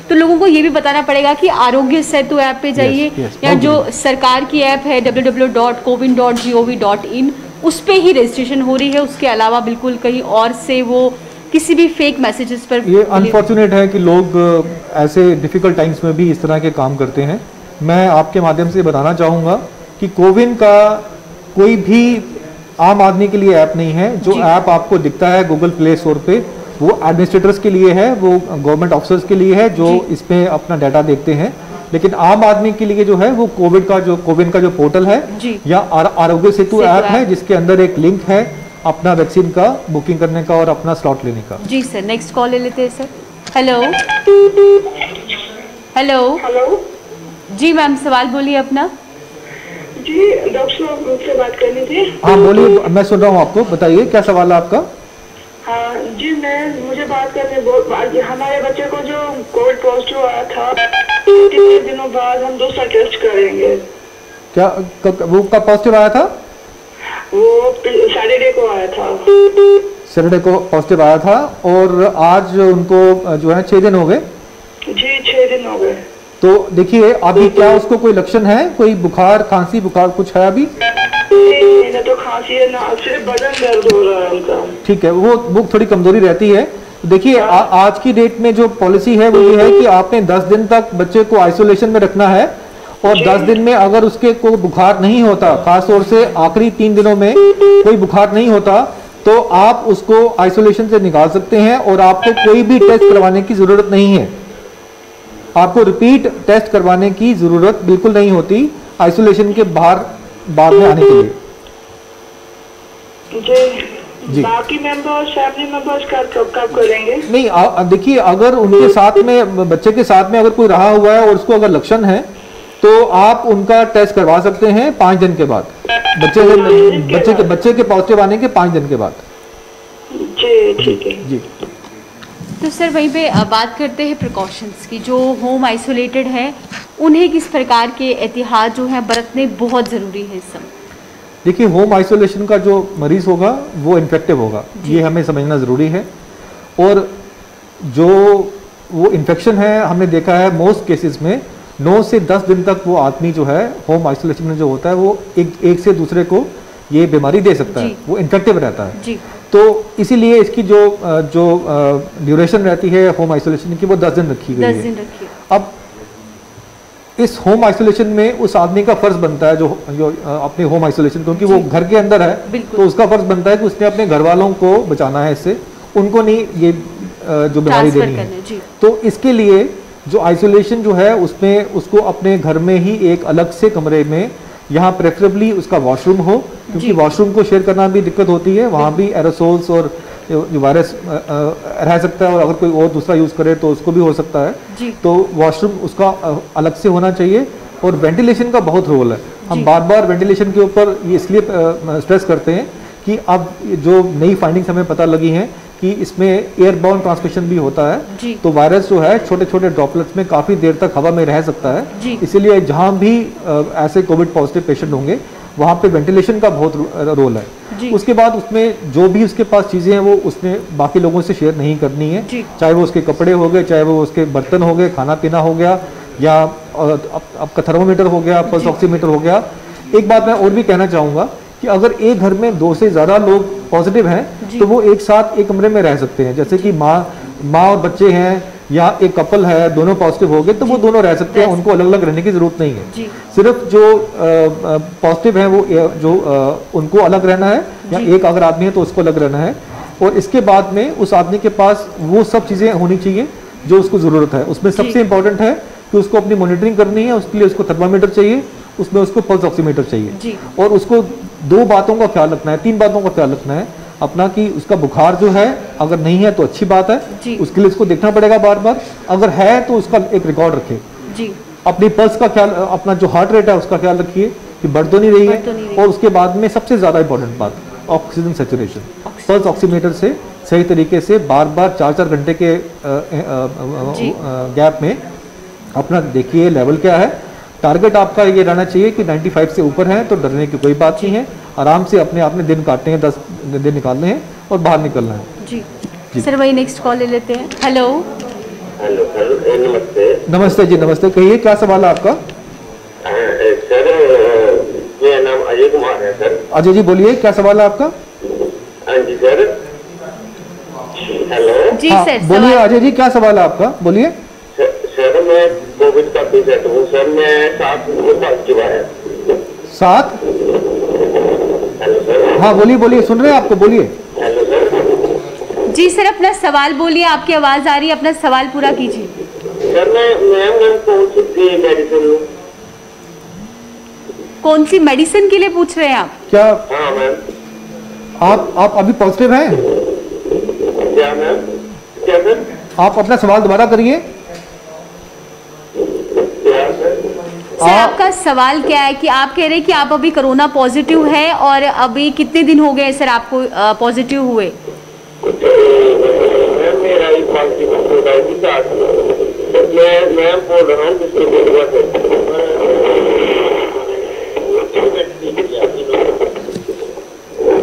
तो लोगों को ये भी बताना पड़ेगा कि आरोग्य सेतु ऐप पे जाइए या जो सरकार की ऐप है www.cowin.gov.in उस पे ही रजिस्ट्रेशन हो रही है। उसके अलावा बिल्कुल कहीं और से वो किसी भी फेक मैसेजेस पर। ये अनफॉर्चुनेट है कि लोग ऐसे डिफिकल्ट टाइम्स में भी इस तरह के काम करते हैं। मैं आपके माध्यम से बताना चाहूँगा कि कोविन का कोई भी आम आदमी के लिए ऐप नहीं है। जो ऐप आपको दिखता है गूगल प्ले स्टोर पे, वो एडमिनिस्ट्रेटर्स के लिए है, वो गवर्नमेंट ऑफिसर्स के लिए है जो इस पे अपना डाटा देखते हैं। लेकिन आम आदमी के लिए जो है वो कोविन का जो पोर्टल है या आरोग्य सेतु ऐप है, जिसके अंदर एक लिंक है अपना वैक्सीन का बुकिंग करने का और अपना स्लॉट लेने का। जी सर, नेक्स्ट कॉल ले लेते हैं सर। हेलो हेलो हेलो जी मैम, सवाल बोलिए अपना। जी डॉक्टर साहब से बात करनी थी। हाँ बोलिए, मैं सुन रहा हूँ आपको, बताइए क्या सवाल है आपका। हाँ जी, मुझे बात करनी, हमारे बच्चे को जो कोविड पॉजिटिव आया था, कितने दिनों बाद हम दूसरा टेस्ट करेंगे? क्या वो कब पॉजिटिव आया था? वो सैटरडे को आया था। सैटरडे को पॉजिटिव आया था और आज उनको जो है 6 दिन हो गए। जी 6 दिन हो गए। तो देखिए अभी क्या उसको कोई लक्षण है, कोई बुखार खांसी बुखार कुछ है अभी? नहीं, तो खांसी है ना, सिर्फ बदन दर्द हो रहा है उनका। ठीक है, वो थोड़ी कमजोरी रहती है। देखिए आज की डेट में जो पॉलिसी है वो ये है कि आपने 10 दिन तक बच्चे को आइसोलेशन में रखना है और 10 दिन में अगर उसके कोई बुखार नहीं होता, खासतौर से आखिरी 3 दिनों में कोई बुखार नहीं होता, तो आप उसको आइसोलेशन से निकाल सकते हैं और आपको कोई भी टेस्ट करवाने की जरूरत नहीं है। आपको रिपीट टेस्ट करवाने की जरूरत बिल्कुल नहीं होती आइसोलेशन के बाहर बाद में आने के लिए। जी। बाकी मेंबर्स, फैमिली मेंबर्स कब करेंगे? नहीं देखिए, अगर उनके साथ में, बच्चे के साथ में अगर कोई रहा हुआ है और उसको अगर लक्षण है तो आप उनका टेस्ट करवा सकते हैं 5 दिन के बाद, बच्चे के पॉजिटिव आने के 5 दिन के बाद। जी ठीक है जी। तो सर वहीं पे बात करते हैं प्रिकॉशंस की। जो होम आइसोलेटेड है उन्हें किस प्रकार के एहतियात जो है बरतने बहुत ज़रूरी है इस समय? देखिए होम आइसोलेशन का जो मरीज होगा वो इन्फेक्टिव होगा, ये हमें समझना ज़रूरी है। और जो वो इन्फेक्शन है हमने देखा है मोस्ट केसेस में 9 से 10 दिन तक वो आदमी जो है होम आइसोलेशन में जो होता है वो एक से दूसरे को ये बीमारी दे सकता है, वो इन्फेक्टिव रहता है जी। तो इसीलिए इसकी जो ड्यूरेशन रहती है होम आइसोलेशन की वो 10 दिन रखी गई है। अब इस होम आइसोलेशन में उस आदमी का फर्ज बनता है जो अपने होम आइसोलेशन, क्योंकि वो घर के अंदर है तो उसका फर्ज बनता है कि उसने अपने घर वालों को बचाना है इससे, उनको नहीं ये जो बीमारी देनी है। तो इसके लिए जो आइसोलेशन जो है उसमें उसको अपने घर में ही एक अलग से कमरे में, यहाँ प्रेफरेबली उसका वॉशरूम हो, क्योंकि वॉशरूम को शेयर करना भी दिक्कत होती है, वहाँ भी एरोसोल्स और जो वायरस रह सकता है और अगर कोई और दूसरा यूज़ करे तो उसको भी हो सकता है। तो वॉशरूम उसका अलग से होना चाहिए। और वेंटिलेशन का बहुत रोल है, हम बार बार वेंटिलेशन के ऊपर ये इसलिए स्ट्रेस करते हैं कि अब जो नई फाइंडिंग्स हमें पता लगी हैं कि इसमें एयरबॉर्न ट्रांसमिशन भी होता है, तो वायरस जो है छोटे छोटे ड्रॉपलेट्स में काफ़ी देर तक हवा में रह सकता है। इसीलिए जहाँ भी ऐसे कोविड पॉजिटिव पेशेंट होंगे वहाँ पे वेंटिलेशन का बहुत रोल है। उसके बाद उसमें जो भी उसके पास चीज़ें हैं वो उसने बाकी लोगों से शेयर नहीं करनी है, चाहे वो उसके कपड़े हो गए, चाहे वो उसके बर्तन हो गए, खाना पीना हो गया, या आपका थर्मोमीटर हो गया, पल्स ऑक्सीमीटर हो गया। एक बात मैं और भी कहना चाहूँगा कि अगर एक घर में 2 से ज़्यादा लोग पॉजिटिव हैं तो वो एक साथ एक कमरे में रह सकते हैं, जैसे कि माँ और बच्चे हैं या एक कपल है, दोनों पॉजिटिव हो गए तो वो दोनों रह सकते हैं, उनको अलग अलग रहने की जरूरत नहीं है। सिर्फ जो पॉजिटिव है वो जो उनको अलग रहना है, या एक अगर आदमी है तो उसको अलग रहना है। और इसके बाद में उस आदमी के पास वो सब चीज़ें होनी चाहिए जो उसको ज़रूरत है। उसमें सबसे इंपॉर्टेंट है कि उसको अपनी मॉनिटरिंग करनी है, उसके लिए उसको थर्मामीटर चाहिए, उसमें उसको पल्स ऑक्सीमीटर चाहिए, और उसको 2 बातों का ख्याल रखना है, 3 बातों का ख्याल रखना है अपना, कि उसका बुखार जो है अगर नहीं है तो अच्छी बात है, उसके लिए उसको देखना पड़ेगा बार बार, अगर है तो उसका एक रिकॉर्ड रखे, अपनी पल्स का ख्याल, अपना जो हार्ट रेट है उसका ख्याल रखिए कि बढ़ तो नहीं रही है, और उसके बाद में सबसे ज़्यादा इंपॉर्टेंट बात ऑक्सीजन सैचुरेशन, पल्स ऑक्सीमीटर से सही तरीके से बार बार 4-4 घंटे के गैप में अपना देखिए लेवल क्या है। टारगेट आपका ये रहना चाहिए कि 95 से ऊपर है तो डरने की कोई बात नहीं है, आराम से अपने आपने दिन काटने हैं, 10 दिन निकालने हैं और बाहर निकलना है। जी सर वही नेक्स्ट कॉल ले लेते हैं। हेलो सर नमस्ते। नमस्ते जी, नमस्ते, कहिए क्या सवाल है आपका? सर मेरा नाम अजय कुमार है सर। अजय जी बोलिए क्या सवाल है आपका? हाँ जी सर। हेलो जी सर बोलिए अजय जी क्या सवाल है आपका, बोलिए। सर मैं कोविड का पेशेंट हूँ सर, मैं 7 दिन पॉजिटिव आया। 7? Hello sir. हाँ बोलिए बोलिए, सुन रहे हैं आपको, बोलिए। Hello sir. जी सर अपना सवाल बोलिए, आपकी आवाज़ आ रही है, अपना सवाल पूरा कीजिए। सर मैम कौन सी मेडिसिन, कौन सी मेडिसिन के लिए पूछ रहे हैं आप? क्या? हाँ मैम। आप अभी पॉजिटिव हैं? क्या मैम? क्या सर? आप अपना सवाल दोबारा करिए। सर आपका सवाल क्या है कि आप कह रहे हैं कि आप अभी कोरोना पॉजिटिव है और अभी कितने दिन हो गए सर आपको पॉजिटिव हुए? मैं बोल रहा हूँ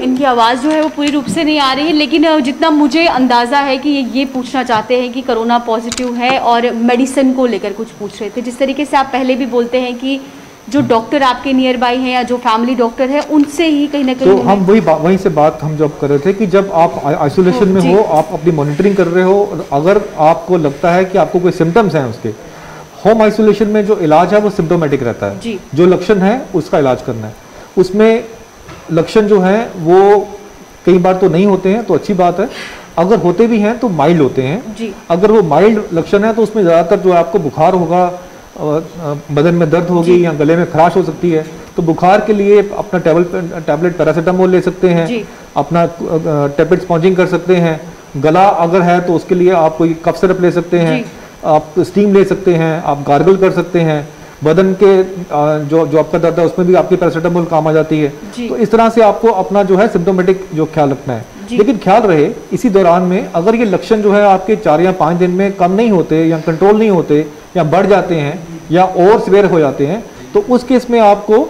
इनकी आवाज़ जो है वो पूरी रूप से नहीं आ रही है, लेकिन जितना मुझे अंदाज़ा है कि ये पूछना चाहते हैं कि कोरोना पॉजिटिव है और मेडिसिन को लेकर कुछ पूछ रहे थे। जिस तरीके से आप पहले भी बोलते हैं कि जो डॉक्टर आपके नियर बाय हैं या जो फैमिली डॉक्टर है उनसे ही कहीं ना कहीं, तो हम वहीं से बात हम जब कर रहे थे कि जब आप आइसोलेशन में हो, आप अपनी मॉनिटरिंग कर रहे हो, अगर आपको लगता है कि आपको कोई सिम्टम्स हैं उसके, होम आइसोलेशन में जो इलाज है वो सिम्टोमेटिक रहता है। जो लक्षण है उसका इलाज करना है। उसमें लक्षण जो हैं वो कई बार तो नहीं होते हैं तो अच्छी बात है, अगर होते भी हैं तो माइल्ड होते हैं। अगर वो माइल्ड लक्षण है तो उसमें ज़्यादातर जो आपको बुखार होगा, बदन में दर्द होगी या गले में खराश हो सकती है, तो बुखार के लिए अपना टैबलेट पैरासीटामोल ले सकते हैं, अपना टेपेड स्पॉन्जिंग कर सकते हैं। गला अगर है तो उसके लिए आप कोई कफ सिरप ले सकते हैं, आप स्टीम ले सकते हैं, आप गार्गल कर सकते हैं। बदन के जो आपका दर्द है उसमें भी आपकी पैरासीटामोल काम आ जाती है। तो इस तरह से आपको अपना जो है सिम्टोमेटिक जो ख्याल रखना है। लेकिन ख्याल रहे इसी दौरान में अगर ये लक्षण जो है आपके 4 या 5 दिन में कम नहीं होते या कंट्रोल नहीं होते या बढ़ जाते हैं या और सिवियर हो जाते हैं, तो उस केस में आपको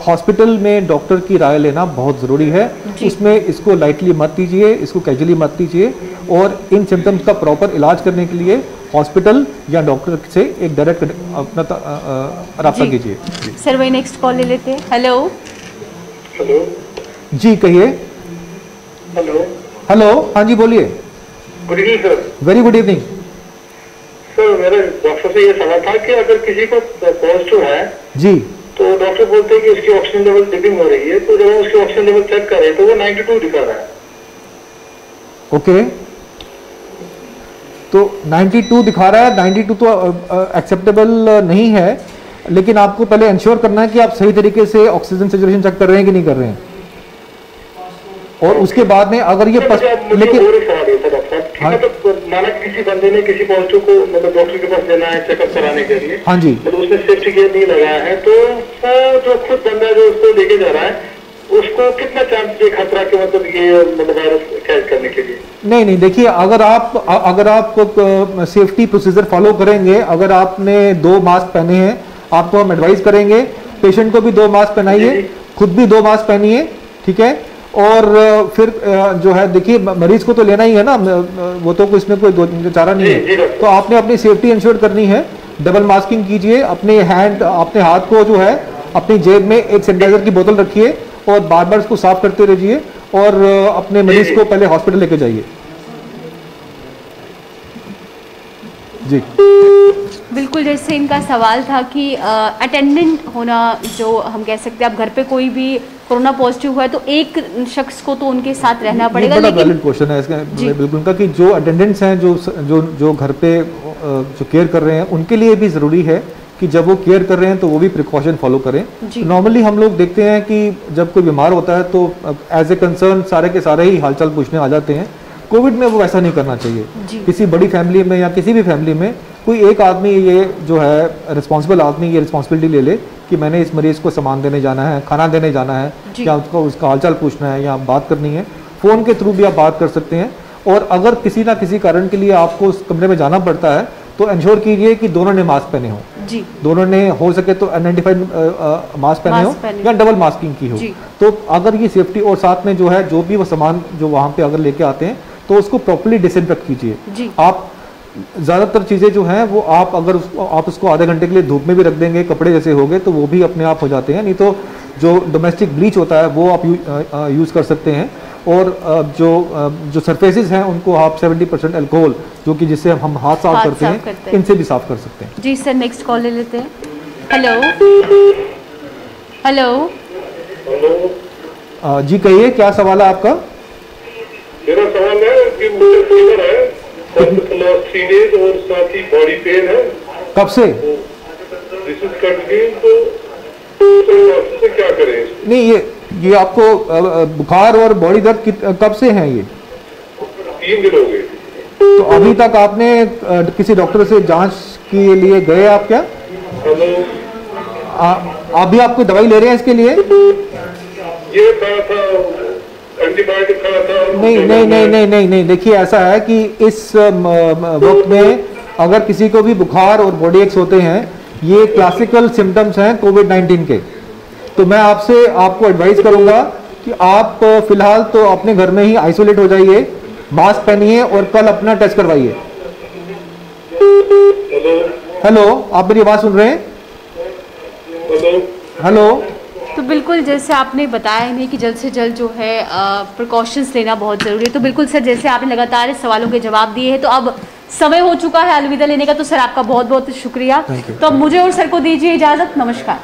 हॉस्पिटल में डॉक्टर की राय लेना बहुत ज़रूरी है। उसमें इसको लाइटली मत लीजिए, इसको कैजुअली मत लीजिए, और इन सिम्टम्स का प्रॉपर इलाज करने के लिए हॉस्पिटल या डॉक्टर से एक डायरेक्ट अपना राब्ता कीजिए। सर वही नेक्स्ट कॉल ले लेते हैं। हेलो हेलो जी कहिए। हेलो हेलो हाँ जी बोलिए। Good evening sir. Very good evening sir. मेरे डॉक्टर से ये सवाल था कि अगर किसी को पॉजिटिव है जी, तो डॉक्टर बोलते हैं कि उसकी ऑक्सीजन लेवल डिपिंग हो रही है, तो जब उसकी ऑक्सीजन लेवल चेक करें तो वो 92 दिखा रहा है। ओके तो 92 दिखा रहा है। 92 तो एक्सेप्टेबल नहीं है, लेकिन आपको पहले इंश्योर करना है कि आप सही तरीके से ऑक्सीजन सैचुरेशन चेक कर रहे हैं कि नहीं कर रहे हैं, और उसके बाद में अगर ये लेकिन तो माना किसी बंदे ने किसी पॉजिटिव को मतलब डॉक्टर के पास देना है चेकअप कराने के लिए, हाँ जी, तो उसने सेफ्टी गियर नहीं लगाया है, तो जो खुद बंदा जो उसको लेके जा रहा है उसको कितना चांस है खतरा के मतलब ये मतलब वायरस कैच करने के लिए? नहीं देखिए, अगर आप सेफ्टी प्रोसीजर फॉलो करेंगे, अगर आपने 2 मास्क पहने हैं, आपको हम एडवाइस करेंगे पेशेंट को भी 2 मास्क पहनाइए, खुद भी 2 मास्क पहनिए, ठीक है। और फिर जो है देखिए मरीज को तो लेना ही है ना, वो तो इसमें कोई चारा नहीं है, तो आपने अपनी सेफ्टी इंश्योर करनी है। डबल मास्किंग कीजिए, अपने हाथ को जो है अपनी जेब में एक सैनिटाइजर की बोतल रखिए और बार बार इसको साफ करते रहिए, और अपने मरीज को पहले हॉस्पिटल लेके जाइए। जी बिल्कुल, जैसे इनका सवाल था कि अटेंडेंट होना, जो हम कह सकते हैं आप घर पे कोई भी कोरोना पॉजिटिव हुआ है तो एक शख्स को तो उनके साथ रहना पड़ेगा। बड़ा वैलिड क्वेश्चन है इसका बिल्कुल का, कि जो अटेंडेंट्स हैं जो घर पे जो केयर कर रहे हैं उनके लिए भी ज़रूरी है कि जब वो केयर कर रहे हैं तो वो भी प्रिकॉशन फॉलो करें। नॉर्मली हम लोग देखते हैं कि जब कोई बीमार होता है तो एज ए कंसर्न सारे के सारे ही हालचाल पूछने आ जाते हैं। कोविड में वो ऐसा नहीं करना चाहिए। किसी बड़ी फैमिली में या किसी भी फैमिली में कोई एक आदमी ये जो है रिस्पॉन्सिबल आदमी ये रिस्पॉन्सिबिलिटी ले ले कि मैंने इस मरीज़ को सामान देने जाना है, खाना देने जाना है, या उसका हालचाल पूछना है या बात करनी है। फ़ोन के थ्रू भी आप बात कर सकते हैं, और अगर किसी ना किसी कारण के लिए आपको उस कमरे में जाना पड़ता है तो इंश्योर कीजिए कि दोनों ने मास्क पहने हो, दोनों ने हो सके तो अनआइडेंटिफाइड मास्क पहने हो या डबल मास्किंग की हो। तो अगर ये सेफ्टी, और साथ में जो है जो भी वो सामान जो वहाँ पे अगर लेके आते हैं तो उसको प्रॉपर्ली डिसइंफेक्ट कीजिए। आप ज़्यादातर चीज़ें जो हैं वो आप उसको आधे घंटे के लिए धूप में भी रख देंगे, कपड़े जैसे हो गए तो वो भी अपने आप हो जाते हैं। नहीं तो जो डोमेस्टिक ब्लीच होता है वो आप यूज़ कर सकते हैं, और जो सरफेसेस हैं उनको आप 70% अल्कोहल, जो कि जिससे हम हाथ साफ करते हैं, इनसे भी साफ कर सकते हैं। जी सर, नेक्स्ट कॉल ले लेते हैं। हेलो हेलो जी कहिए, क्या सवाल है आपका? मेरा सवाल है कि मुझे फीवर है 3 डेज और साथ ही बॉडी पेन है। कब से? तो क्या करें? नहीं, ये आपको बुखार और बॉडी दर्द कब से हैं? ये 3 दिन हो गए। तो अभी तक आपने किसी डॉक्टर से जांच के लिए गए आप क्या? हेलो अभी आपको दवाई ले रहे हैं इसके लिए? ये था एंटीबायोटिक खाया था। नहीं, देखिए ऐसा है कि इस वक्त में अगर किसी को भी बुखार और बॉडी एक्स होते हैं, ये क्लासिकल सिम्टम्स हैं कोविड-19 के। तो मैं आपको एडवाइस करूंगा कि आप फिलहाल तो अपने घर में ही आइसोलेट हो जाइए, मास्क पहनिए और कल अपना टेस्ट करवाइए। हेलो, आप मेरी आवाज़ सुन रहे हैं? हेलो। तो बिल्कुल जैसे आपने बताया इन्हें कि जल्द से जल्द जो है प्रिकॉशंस लेना बहुत ज़रूरी है। तो बिल्कुल सर, जैसे आपने लगातार इस सवालों के जवाब दिए हैं, तो अब समय हो चुका है अलविदा लेने का। तो सर आपका बहुत बहुत शुक्रिया। तो अब मुझे और सर को दीजिए इजाज़त। नमस्कार।